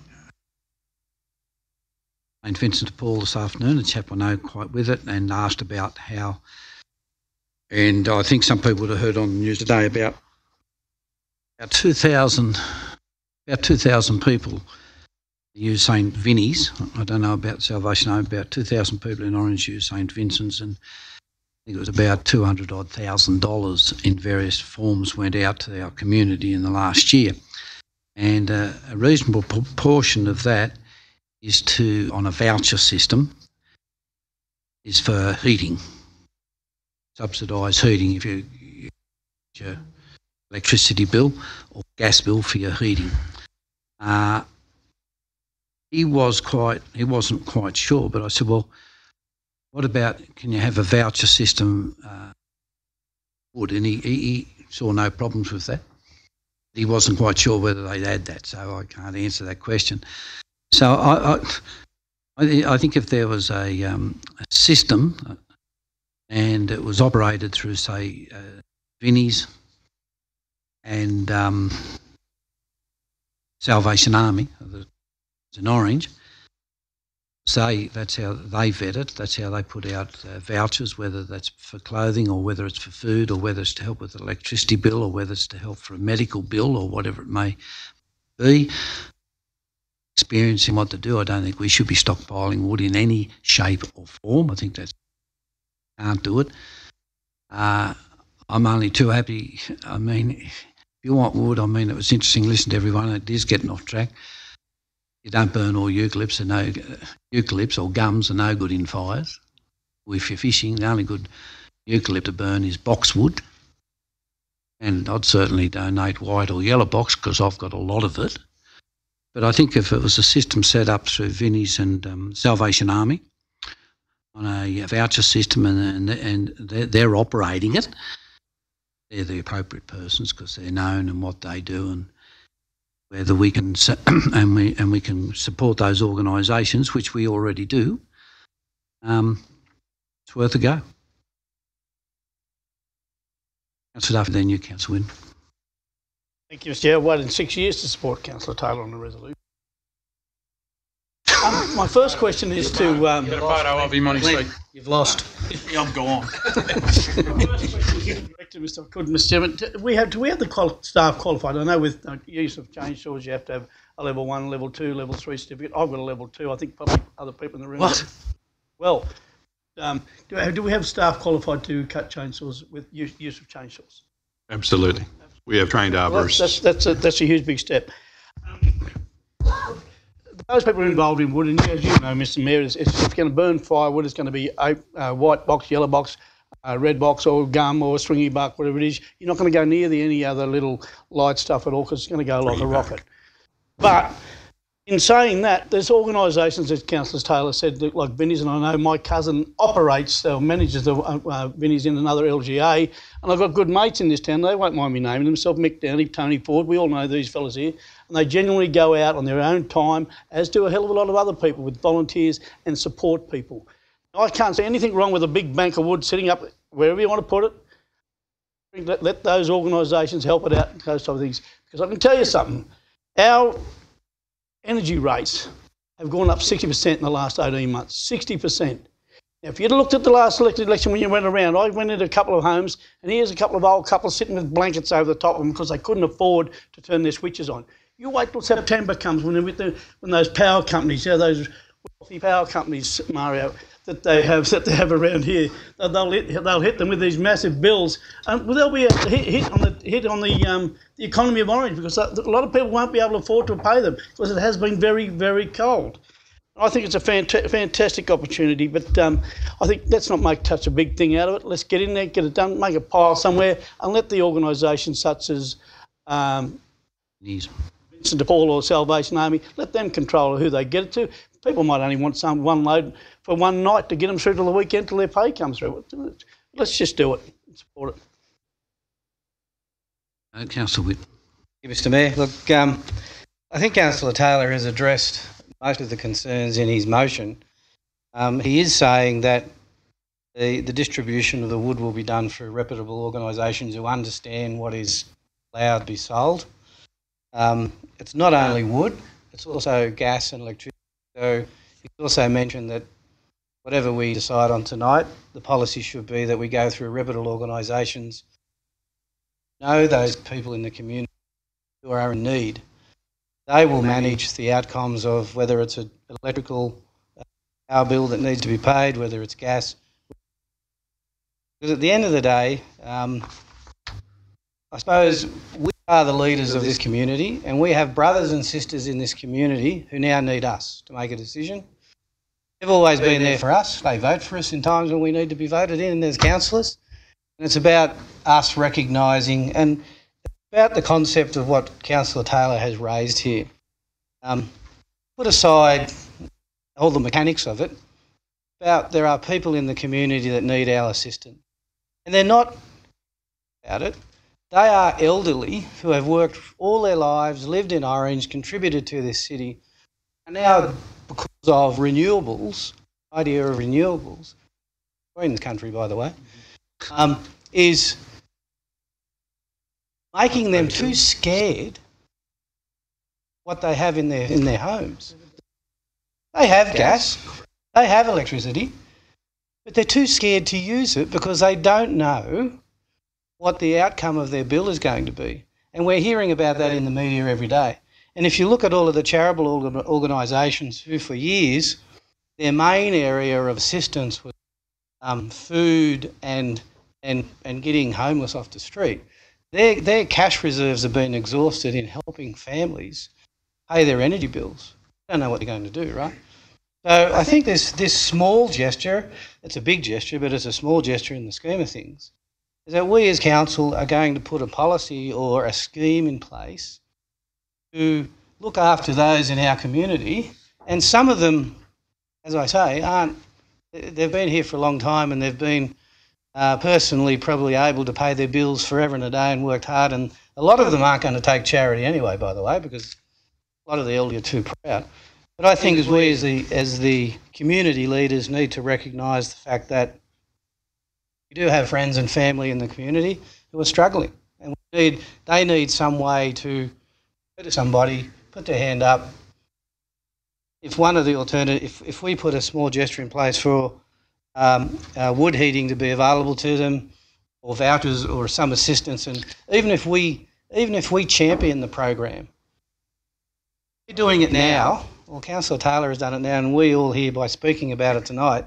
St Vincent de Paul this afternoon, a chap I know quite with it, and asked about how, and I think some people would have heard on the news today about 2,000 people use St Vinny's. I don't know about Salvation Army, about 2,000 people in Orange use St Vincent's, and I think it was about $200,000 in various forms went out to our community in the last year. And a reasonable proportion of that is on a voucher system, is for heating, subsidised heating if you get your electricity bill or gas bill for your heating. he wasn't quite sure, but I said, well, what about, can you have a voucher system wood? And he saw no problems with that. He wasn't quite sure whether they'd add that, so I can't answer that question. So I think if there was a system and it was operated through, say, Vinnie's and Salvation Army, it's in Orange, say that's how they vet it, that's how they put out vouchers, whether that's for clothing or whether it's for food or whether it's to help with the electricity bill or whether it's to help for a medical bill or whatever it may be. Experiencing what to do, I don't think we should be stockpiling wood in any shape or form. I think that's, can't do it. I'm only too happy. I mean, if you want wood, I mean, it was interesting listening to everyone. It is getting off track. You don't burn all eucalypts or gums are no good in fires. If you're fishing, the only good eucalypt to burn is boxwood. And I'd certainly donate white or yellow box because I've got a lot of it. But I think if it was a system set up through Vinnie's and Salvation Army on a voucher system and they're operating it, they're the appropriate persons because they're known and what they do, and whether we can and we can support those organisations, which we already do. It's worth a go. Councillor Duffy, then you, Councillor Wynne. Thank you, Mr Chair. I've waited 6 years to support Councillor Taylor on the resolution. My first question is to... Get a photo of him on his seat. You've lost. Yeah, I'm gone. Mr Chairman, do we have the staff qualified? I know with use of chainsaws you have to have a level 1, level 2, level 3 certificate. I've got a level 2. I think probably other people in the room. What? Well, do we have staff qualified to cut chainsaws with use of chainsaws? Absolutely. We have trained arborists. That's a huge big step. Those people are involved in wood, and as you know, Mr Mayor, if you're going to burn firewood, it's going to be white box, yellow box, red box or gum or stringy bark, whatever it is. You're not going to go near any other little light stuff at all because it's going to go like a rocket. But in saying that, there's organisations, as Councillor Taylor said, like Vinnie's, and I know my cousin operates or manages the Vinnie's in another LGA, and I've got good mates in this town. They won't mind me naming themselves, Mick Downey, Tony Ford. We all know these fellas here. And they genuinely go out on their own time, as do a hell of a lot of other people with volunteers and support people. I can't see anything wrong with a big bank of wood sitting up wherever you want to put it. Let those organisations help it out and those type of things. Because I can tell you something, our energy rates have gone up 60% in the last 18 months, 60%. Now, if you'd looked at the last elected election when you went around, I went into a couple of homes and here's a couple of old couples sitting with blankets over the top of them because they couldn't afford to turn their switches on. You wait till September comes when those power companies, those wealthy power companies, Mario, that they have around here, they'll hit them with these massive bills, and there'll be a hit on the economy of Orange because a lot of people won't be able to afford to pay them because it has been very, very cold. I think it's a fantastic opportunity, but I think let's not make such a big thing out of it. Let's get in there, get it done, make a pile somewhere, and let the organisations such as Vincent de Paul or Salvation Army, let them control who they get it to. People might only want one load for one night to get them through till the weekend till their pay comes through. Let's just do it and support it. Councillor Witt. Mr Mayor, look, I think Councillor Taylor has addressed most of the concerns in his motion. He is saying that the distribution of the wood will be done through reputable organisations who understand what is allowed to be sold. It's not only wood, it's also gas and electricity. So he also mentioned that whatever we decide on tonight, the policy should be that we go through reputable organisations, know those people in the community who are in need. They will manage the outcomes of whether it's an electrical power bill that needs to be paid, whether it's gas. Because at the end of the day, I suppose we are the leaders of this community, and we have brothers and sisters in this community who now need us to make a decision. They've always been there for us. They vote for us in times when we need to be voted in as councillors. And it's about us recognising and about the concept of what Councillor Taylor has raised here. put aside all the mechanics of it, there are people in the community that need our assistance. And they're not about it. They are elderly who have worked all their lives, lived in Orange, contributed to this city, and now because of renewables, idea of renewables, we're in the country by the way, is making them too scared what they have in their homes. They have gas, they have electricity, but they're too scared to use it because they don't know what the outcome of their bill is going to be. And we're hearing about that in the media every day. And if you look at all of the charitable organisations who for years, their main area of assistance was food and getting homeless off the street, their cash reserves have been exhausted in helping families pay their energy bills. They don't know what they're going to do, right? So I think this small gesture, it's a big gesture, but it's a small gesture in the scheme of things, is that we as council are going to put a policy or a scheme in place to look after those in our community. And some of them, as I say, they've been here for a long time and they've been personally probably able to pay their bills forever and a day and worked hard. And a lot of them aren't going to take charity anyway, by the way, because a lot of the elderly are too proud. But I think as we as the community leaders need to recognise the fact that we do have friends and family in the community who are struggling, and they need some way to go to somebody, put their hand up. If one of the alternative, if we put a small gesture in place for wood heating to be available to them, or vouchers or some assistance, and even if we champion the program, we're doing it now. Well, Councillor Taylor has done it now, and we all here, by speaking about it tonight,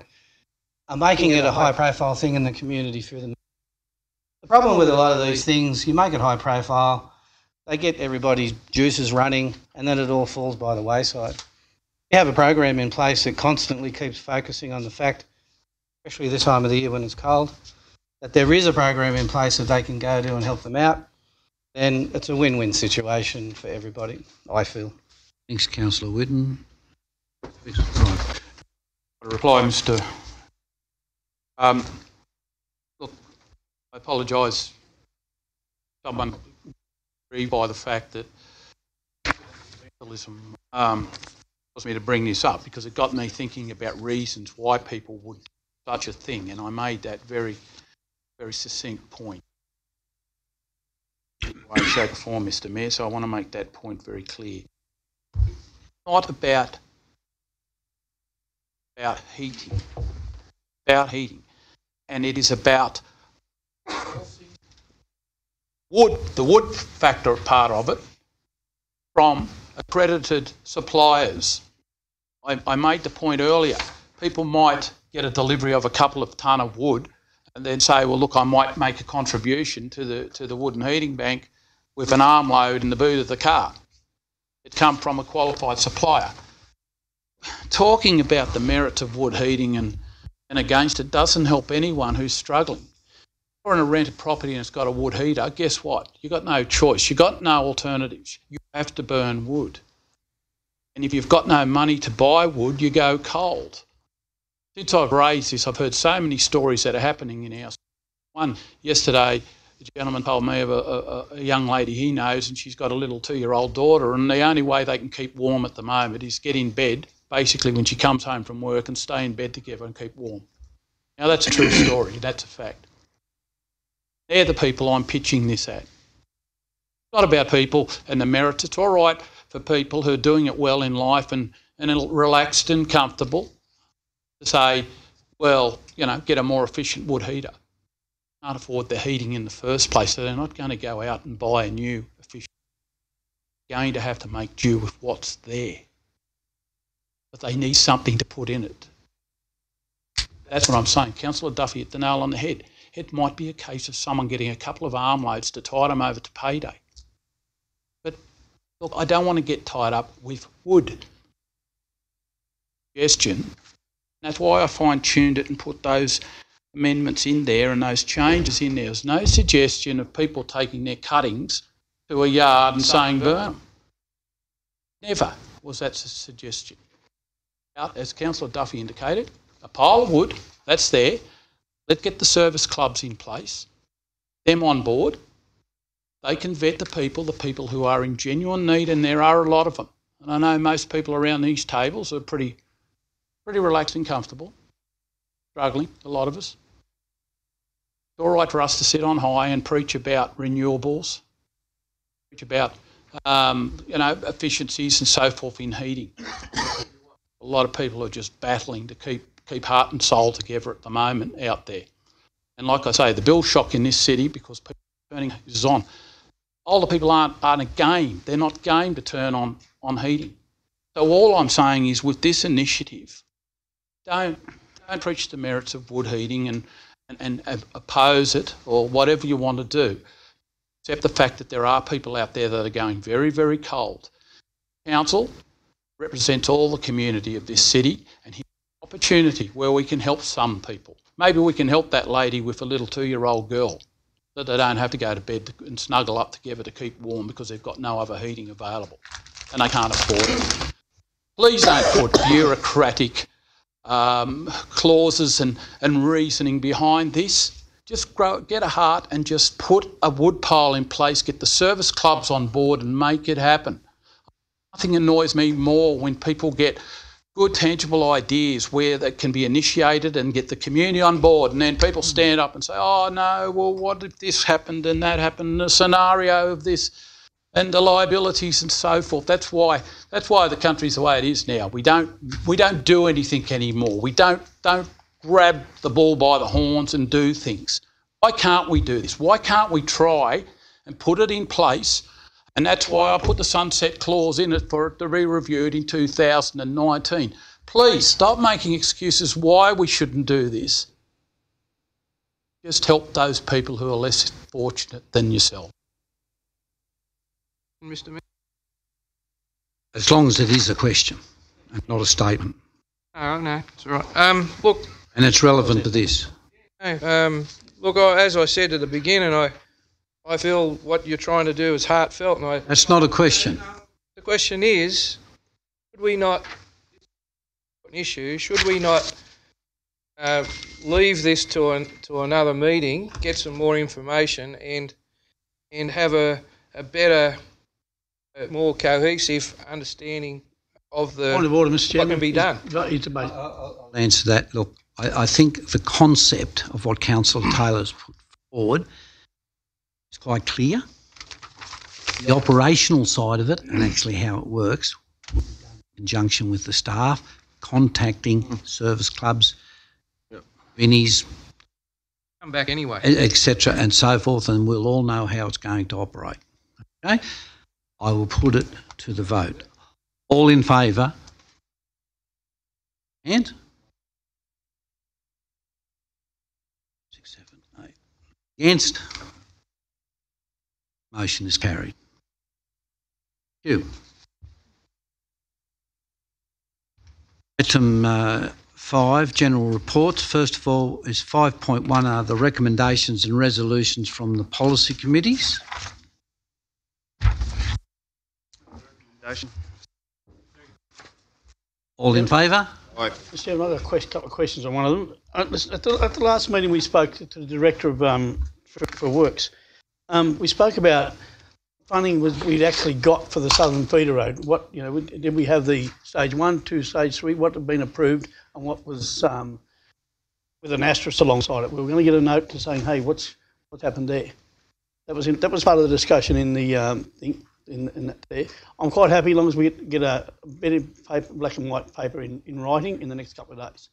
are making it a high-profile thing in the community through the. The problem with a lot of these things, you make it high-profile, they get everybody's juices running, and then it all falls by the wayside. We have a program in place that constantly keeps focusing on the fact, especially this time of the year when it's cold, that there is a program in place that they can go to and help them out. Then it's a win-win situation for everybody, I feel. Thanks, Councillor Whitten. I reply, Mr. Look, I apologise. Someone aggrieved by the fact that capitalism caused me to bring this up, because it got me thinking about reasons why people would do such a thing, and I made that very, very succinct point. I shape form, Mr. Mayor, so I want to make that point very clear. Not about heating, and it is about the wood factor part of it from accredited suppliers. I made the point earlier, people might get a delivery of a couple of tonne of wood and then say, well, look, I might make a contribution to the wood and heating bank with an arm load in the boot of the car. It come from a qualified supplier. Talking about the merits of wood heating and against it doesn't help anyone who's struggling. If you're in a rented property and it's got a wood heater, guess what? You've got no choice. You've got no alternatives. You have to burn wood. And if you've got no money to buy wood, you go cold. Since I've raised this, I've heard so many stories that are happening in our. One yesterday, the gentleman told me of a young lady he knows, and she's got a little 2-year-old daughter, and the only way they can keep warm at the moment is get in bed, basically when she comes home from work, and stay in bed together and keep warm. Now that's a true story, that's a fact. They're the people I'm pitching this at. It's not about people and the merits. It's all right for people who are doing it well in life and relaxed and comfortable to say, well, you know, get a more efficient wood heater. Can't afford the heating in the first place, so they're not going to go out and buy a new efficient. They're going to have to make do with what's there. But they need something to put in it. That's what I'm saying. Councillor Duffy hit the nail on the head. It might be a case of someone getting a couple of arm loads to tide them over to payday. But look, I don't want to get tied up with wood. Suggestion. That's why I fine-tuned it and put those amendments in there and those changes in there. There's no suggestion of people taking their cuttings to a yard and saying burn them. Never. was that suggestion. Out, as Councillor Duffy indicated, a pile of wood, that's there. Let's get the service clubs in place, them on board. They can vet the people who are in genuine need, and there are a lot of them. And I know most people around these tables are pretty relaxed and comfortable, struggling, a lot of us. It's all right for us to sit on high and preach about renewables, preach about efficiencies and so forth in heating. A lot of people are just battling to keep heart and soul together at the moment out there. And like I say, the bill shock in this city, because people are turning heaters on, older people aren't a game. They're not game to turn on heating. So all I'm saying is, with this initiative, don't preach the merits of wood heating and oppose it or whatever you want to do, except the fact that there are people out there that are going very, very cold. Council represents all the community of this city, and here's an opportunity where we can help some people. Maybe we can help that lady with a little 2-year-old girl, that they don't have to go to bed and snuggle up together to keep warm because they've got no other heating available and they can't afford it. Please don't put bureaucratic clauses and reasoning behind this. Just get a heart and just put a wood pile in place, get the service clubs on board and make it happen. Nothing annoys me more when people get good, tangible ideas where that can be initiated and get the community on board, and then people stand up and say, oh no, well, what if this happened and that happened, a scenario of this, and the liabilities and so forth. That's why the country's the way it is now. We don't do anything anymore. We don't grab the bull by the horns and do things. Why can't we do this? Why can't we try and put it in place? And that's why I put the sunset clause in it for it to be reviewed in 2019. Please stop making excuses why we shouldn't do this. Just help those people who are less fortunate than yourself. Mr. Mayor. As long as it is a question and not a statement. Oh, no, it's all right. Look. And it's relevant to this. Look, as I said at the beginning, I feel what you're trying to do is heartfelt. And that's not a question. The question is, should we not, an issue, should we not leave this to another meeting, get some more information and have a better, more cohesive understanding of the Point of order, Mr. Chairman. What can be done? I'll answer that. Look, I think the concept of what Councillor Taylor's put forward is quite clear. The operational side of it and actually how it works, in conjunction with the staff, contacting service clubs, Vinnies, come back anyway, etc., and so forth, and we'll all know how it's going to operate. Okay, I will put it to the vote. All in favour? And 6, 7, 8. Against? Motion is carried. Thank you. Item 5, general reports. First of all is 5.1 are the recommendations and resolutions from the policy committees. All in favour? Mr. Chairman, I've got a couple of questions on one of them. At the last meeting we spoke to the Director of for Works. We spoke about funding we'd actually got for the Southern Feeder Road. What, did we have the stage 1, 2, stage 3, what had been approved and what was with an asterisk alongside it? We were going to get a note to saying, hey, what's happened there? That was part of the discussion in the in that there. I'm quite happy as long as we get a bit of paper, black and white paper in writing in the next couple of days.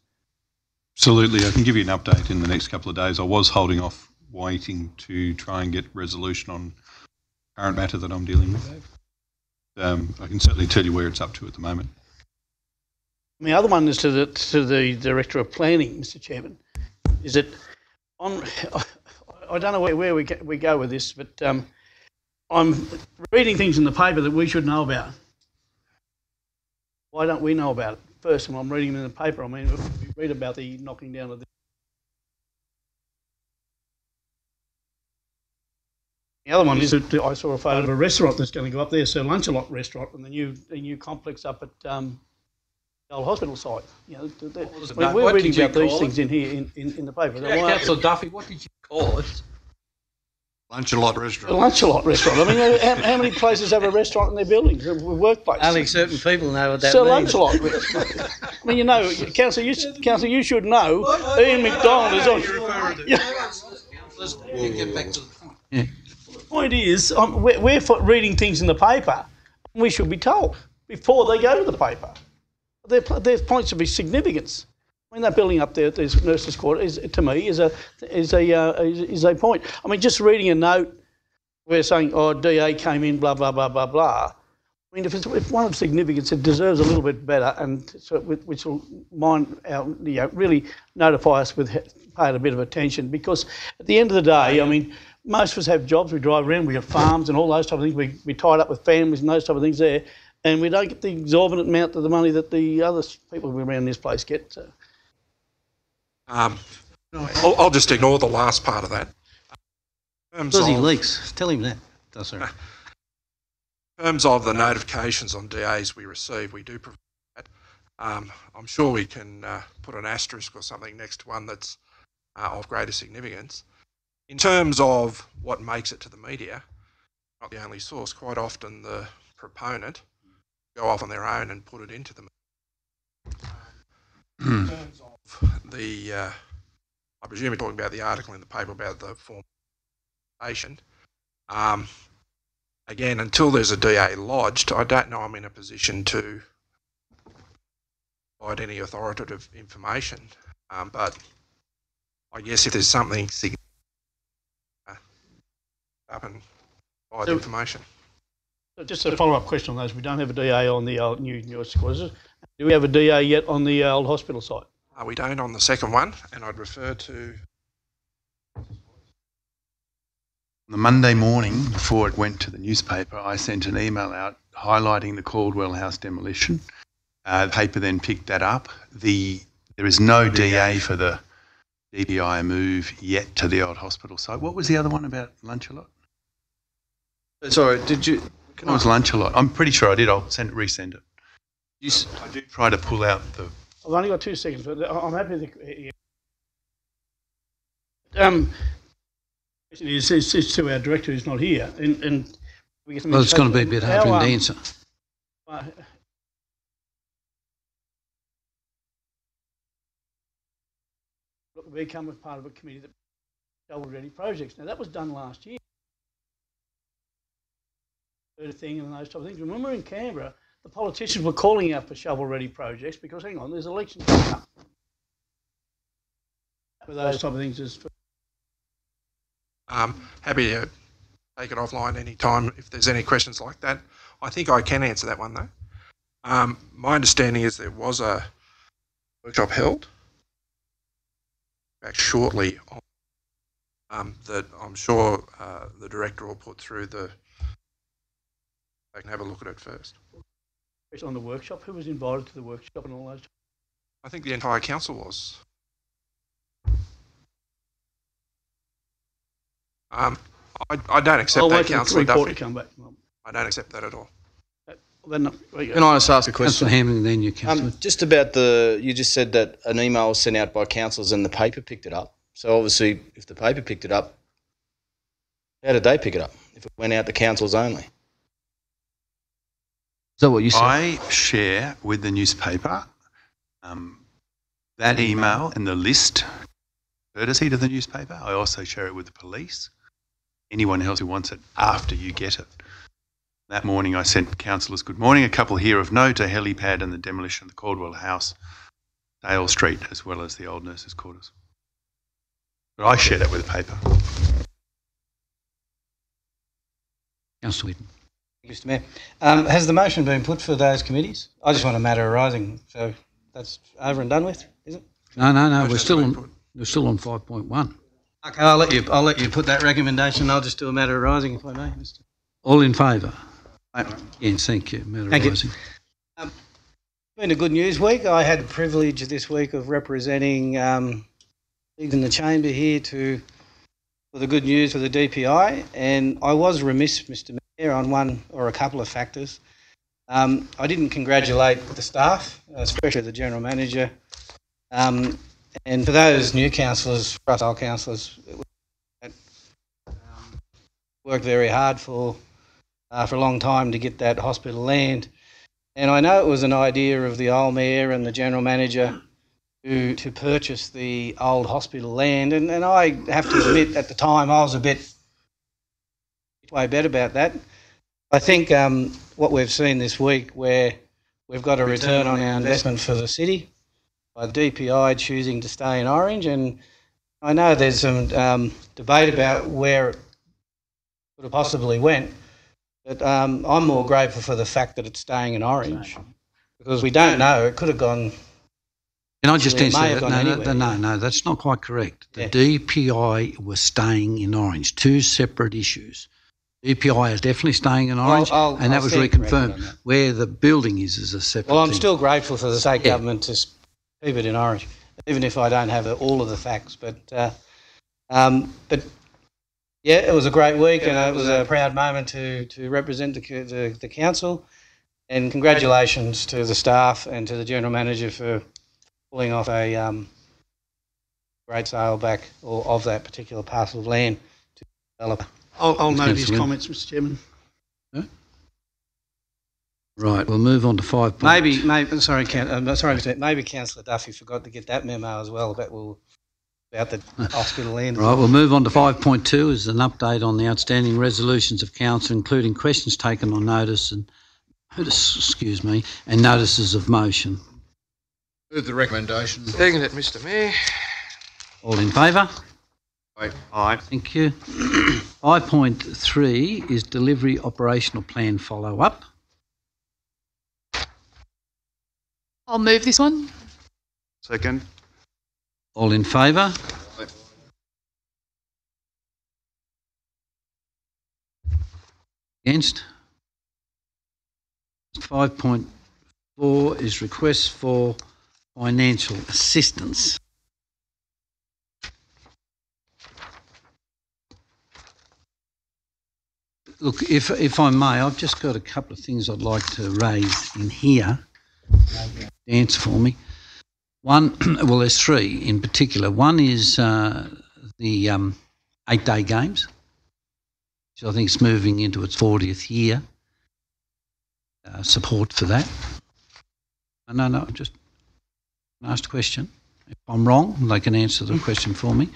Absolutely. I can give you an update in the next couple of days. I was holding off waiting to try and get resolution on current matter that I'm dealing with. I can certainly tell you where it's up to at the moment. The other one is to the Director of Planning, Mr. Chairman. Is that I don't know where we go with this, but I'm reading things in the paper that we should know about. Why don't we know about it first? And I'm reading them in the paper. I mean, we read about the knocking down of the The other one is that I saw a photo of a restaurant that's going to go up there, Sir Lunch-A-Lot restaurant, and the new complex up at the old hospital site. You know, we're reading about these things in here in the paper. Councillor Duffy, what did you call it? Lunch-A-Lot restaurant. A Lunch-A-Lot restaurant. I mean, how many places have a restaurant in their buildings, a workplace? Only certain people know what that Sir means. Lunch-A-Lot restaurant. I mean, you know, Councillor, you should know. Ian McDonald is on. Get back to the point. Yeah. The point is, we're reading things in the paper, and we should be told before they go to the paper. Their points of significance. I mean, that building up there, this nurses' quarter, to me, is a point. I mean, just reading a note, we're saying, oh, DA came in, blah blah blah blah blah. I mean, if one of significance, it deserves a little bit better, and so which will really notify us with paying a bit of attention. Because at the end of the day, I mean, most of us have jobs. We drive around, we have farms and all those type of things. We're tied up with families and those type of things there, and we don't get the exorbitant amount of the money that the other people around this place get. So. I'll just ignore the last part of that. Because he leaks. Tell him that. That's all right. In terms of the notifications on DAs we receive, we do provide that. I'm sure we can put an asterisk or something next to one that's of greater significance. In terms of what makes it to the media, not the only source, quite often the proponent go off on their own and put it into the media. In terms of the, I presume you're talking about the article in the paper about the formation. Again, until there's a DA lodged, I don't know I'm in a position to provide any authoritative information. But I guess if there's something significant, up and provide information. Just a follow-up question on those. We don't have a DA on the old new quarters. Do we have a DA yet on the old hospital site? We don't on the second one, and I'd refer to... The Monday morning, before it went to the newspaper, I sent an email out highlighting the Caldwell House demolition. The paper then picked that up. There is no DA for the DPI move yet to the old hospital site. What was the other one about Lunch-A-Lot? Sorry, did you... It was Lunch-A-Lot. I'm pretty sure I did. I'll resend it. I do try to pull out the... I've only got 2 seconds, but I'm happy it's to our director who's not here, and we get some. Well, it's going to be a bit hard for him to answer. Look, we become part of a committee that shovel-ready projects. Now that was done last year. Thing and those type of things. Remember in Canberra, the politicians were calling out for shovel-ready projects because, hang on, there's elections coming up. For those type of things is. Happy to take it offline any time if there's any questions like that. I think I can answer that one though. My understanding is there was a workshop held back shortly on that I'm sure the director will put through the. I can have a look at it first. On the workshop, who was invited to the workshop and all those? I think the entire council was. I don't accept that, Councillor Duffy. I don't accept that at all. Can I just ask a question? Councillor Hamling, then you, Councillor. Just about you just said that an email was sent out by councillors and the paper picked it up. So obviously, if the paper picked it up, how did they pick it up? If it went out to councils only? Is that what you said? I share with the newspaper that email and the list, courtesy to the newspaper. I also share it with the police. Anyone else who wants it after you get it. That morning I sent councillors, good morning, a couple here of note, a helipad and the demolition of the Caldwell House, Dale Street, as well as the old nurses' quarters. But I share that with the paper. Councillor Whitten. Mr Mayor. Has the motion been put for those committees? I just want a matter arising, so that's over and done with, is it? No, we're still on 5.1. Okay, I'll let you put that recommendation. I'll just do a matter arising if I may, Mr. All in favour? Yes, thank you. Matter arising. It's been a good news week. I had the privilege this week of representing even the chamber here to for the good news for the DPI, and I was remiss, Mr Mayor, on one or a couple of factors. I didn't congratulate the staff, especially the General Manager, and for those new councillors, for us old councillors, worked very hard for a long time to get that hospital land. And I know it was an idea of the old Mayor and the General Manager to purchase the old hospital land, and I have to admit at the time I was a bit way better about that. I think what we've seen this week, where we've got a return on our investment for the city by the DPI choosing to stay in Orange, and I know there's some debate about where it could have possibly went, but I'm more grateful for the fact that it's staying in Orange, because we don't know, it could have gone. Can I just answer that? No, that's not quite correct. The DPI was staying in Orange, two separate issues. DPI is definitely staying in Orange, and that was reconfirmed. Where the building is a separate Well, I'm thing. still grateful for the state government to keep it in Orange, even if I don't have all of the facts. But yeah, it was a great week, and it was a proud moment to represent the council. And congratulations to the staff and to the General Manager for pulling off a great sale back of that particular parcel of land to develop. I'll note his comments, Mr Chairman. Right, we'll move on to 5 points. Maybe, maybe Councillor Duffy forgot to get that memo as well about the hospital land. Right, we'll move on to 5.2 as an update on the outstanding resolutions of council, including questions taken on notice and notices of motion. Move the recommendation. Second it, Mr Mayor. All in favour? Aye. Thank you. 5.3 is delivery operational plan follow-up. I'll move this one. Second. All in favour? Against? 5.4 is requests for financial assistance. Look, if I may, I've just got a couple of things I'd like to raise in here. Answer for me. One, well, there's three in particular. One is the 8-day games, which I think is moving into its 40th year. Support for that. No, just asked a question. If I'm wrong, they can answer the question for me.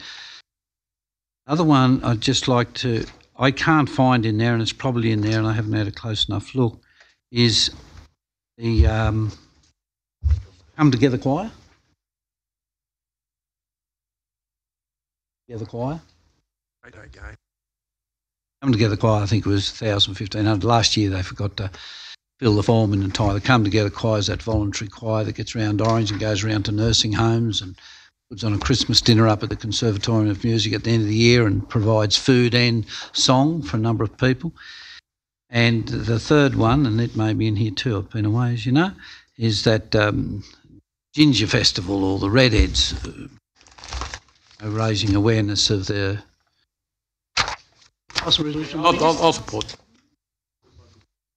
Other one, I'd just like to, I can't find in there, and it's probably in there, and I haven't had a close enough look, is the Come Together Choir. Together Choir. 8-day game. Come Together Choir, I think it was 1,000, 1,500. Last year they forgot to fill the form in and tie. The Come Together Choir is that voluntary choir that gets around Orange and goes around to nursing homes and puts on a Christmas dinner up at the Conservatorium of Music at the end of the year and provides food and song for a number of people. And the third one, and it may be in here too, I've been away as you know, is that Ginger Festival, or the Redheads, raising awareness of their... Pass a resolution. I'll support.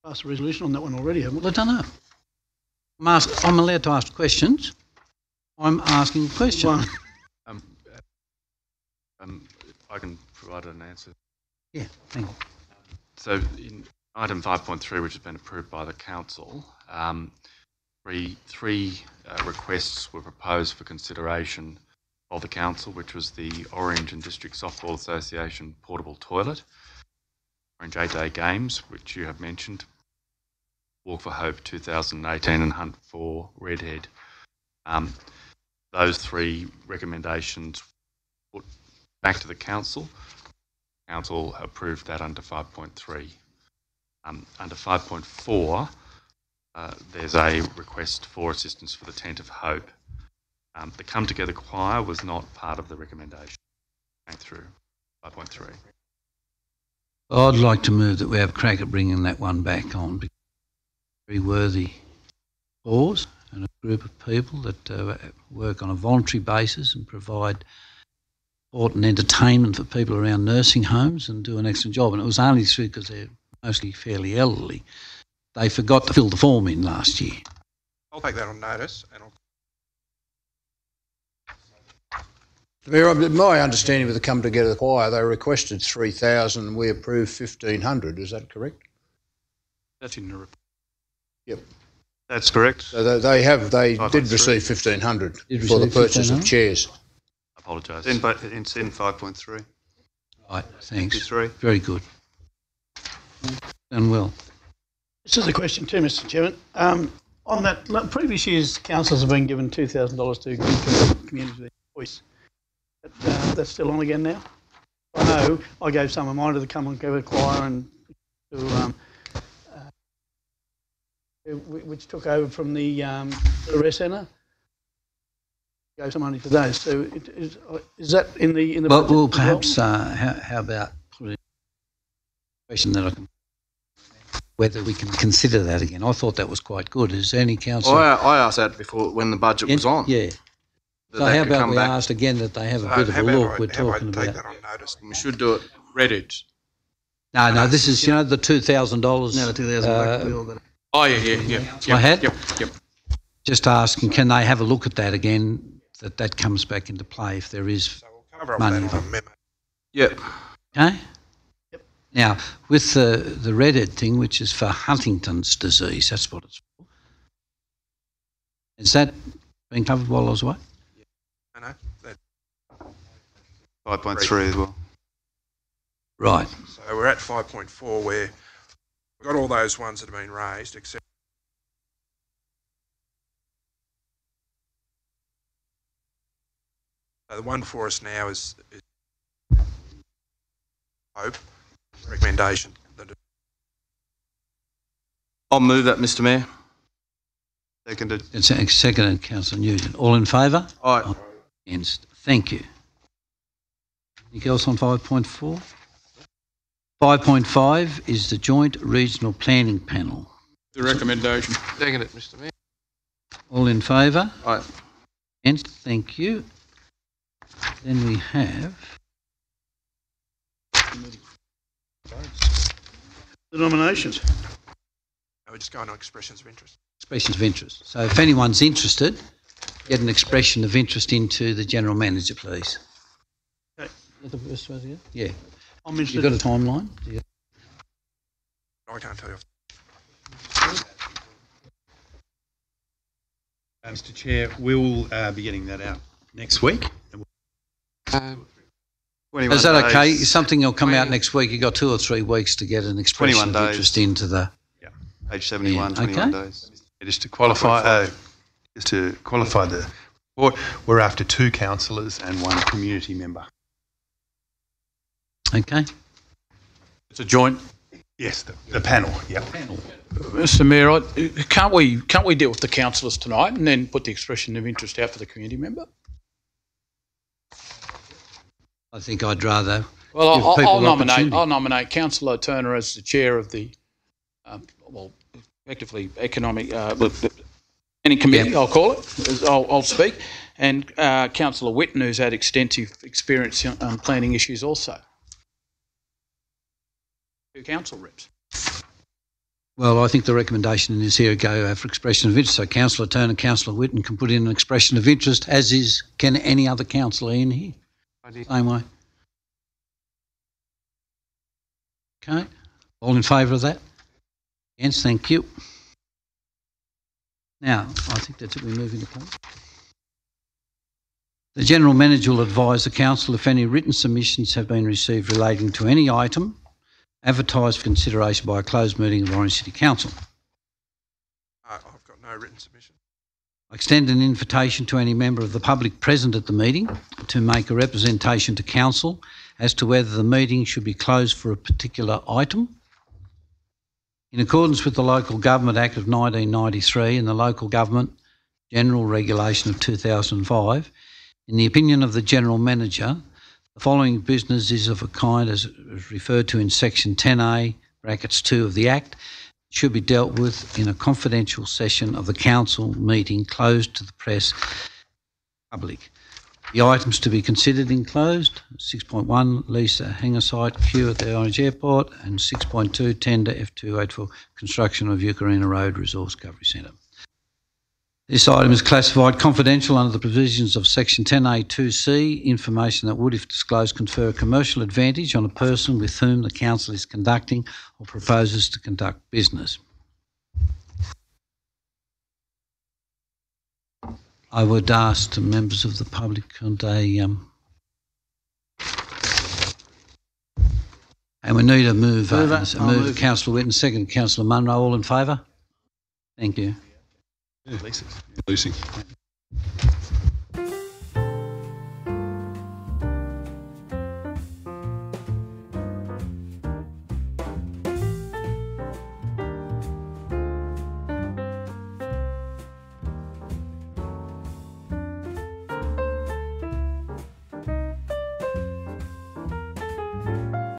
Passed a resolution on that one already, haven't we? Well, I don't know. I'm allowed to ask questions. I'm asking questions. I can provide an answer. Yeah, thank you. So in item 5.3, which has been approved by the council, three requests were proposed for consideration of the council, which was the Orange and District Softball Association portable toilet, Orange 8-day games, which you have mentioned, Walk for Hope 2018 and Hunt for Redhead. Those three recommendations put back to the council. Council approved that under 5.3. Under 5.4, there's a request for assistance for the Tent of Hope. The Come Together Choir was not part of the recommendation. Came through 5.3. I'd like to move that we have a crack at bringing that one back on. Very worthy cause and a group of people that work on a voluntary basis and provide support and entertainment for people around nursing homes and do an excellent job. And it was only through, because they're mostly fairly elderly, they forgot to fill the form in last year. I'll take that on notice, and I'll. Mayor, my understanding with the Come Together Choir, they requested 3,000 and we approved 1,500. Is that correct? That's in the report. Yep. That's correct. So they did receive 1,500 for the purchase of chairs. I apologise. It's in 5.3. Right, thanks. 53. Very good. Done well. This is a question too, Mr Chairman. On that, previous years, councillors have been given $2,000 to give community voice. That's still on again now? I know I gave some of mine to the Come Together Choir and to which took over from the rest centre. Gave some money for those. So is that in the budget? Well, perhaps how about putting a question that I can, whether we can consider that again. I thought that was quite good. Is there any council? I asked that before when the budget was on. Yeah. So how about we asked again that they have a bit of a look? We're talking about. Take that on notice. We should do it. Reddit. No, this is, the $2,000. No, the 2,000. Oh, yeah. I had? Yep. Just asking, can they have a look at that again, that comes back into play if there is money involved? Yep. Okay? Yep. Now, with the Red thing, which is for Huntington's disease, that's what it's for. Is that being covered while I was away? I know. 5.3 as well. Right. So we're at 5.4 where we've got all those ones that have been raised, except the one for us now is hope recommendation. I'll move that, Mr Mayor. Seconded. Seconded, Councillor Nugent. All in favour? Aye. Against. Thank you. Anything else on 5.4? 5.5 is the Joint Regional Planning Panel. The recommendation. Second it, Mr Mayor. All in favour? Aye. Against. Thank you. Then we have The nominations. We're just going on expressions of interest. expressions of interest. So if anyone's interested, get an expression of interest into the General Manager, please. Okay. Is that the first one again? Yeah. I'm interested. You've got a timeline? Yeah. I can't tell you. Mr Chair, we'll be getting that out next week. Is that okay? Something will come out next week. You've got 2 or 3 weeks to get an expression of interest into the... Yeah, page 71, Yeah, 21 okay. days. Just to qualify, the report, we're after 2 councillors and 1 community member. Okay. It's a joint. Yes, the panel, yeah. Mr Mayor, can't we deal with the councillors tonight and then put the expression of interest out for the community member? I think I'd rather... Well, give people I'll nominate Councillor Turner as the chair of the, effectively economic, any committee, Yeah. I'll call it. I'll speak. And Councillor Whitten, who's had extensive experience on planning issues also. 2 council reps. Well, I think the recommendation is here go for expression of interest. So Councillor Turner, Councillor Whitten can put in an expression of interest, as can any other councillor in here. Same way. Okay. All in favour of that? Against? Thank you. Now, I think that's it. We move into point. The General Manager will advise the Council if any written submissions have been received relating to any item advertised for consideration by a closed meeting of Orange City Council. I've got no written submission. I extend an invitation to any member of the public present at the meeting to make a representation to Council as to whether the meeting should be closed for a particular item. In accordance with the Local Government Act of 1993 and the Local Government General Regulation of 2005, in the opinion of the General Manager, the following business is of a kind as referred to in Section 10A, brackets 2 of the Act, should be dealt with in a confidential session of the Council meeting closed to the press public. The items to be considered enclosed: 6.1, lease a hangar site queue at the Orange Airport, and 6.2, tender F284 construction of Eucarina Road Resource Recovery Centre. This item is classified confidential under the provisions of Section 10A2C, information that would, if disclosed, confer a commercial advantage on a person with whom the council is conducting or proposes to conduct business. I would ask the members of the public, could they, and we need a move. Move Councillor Whitten, second Councillor Munro. All in favour? Thank you. Leasing.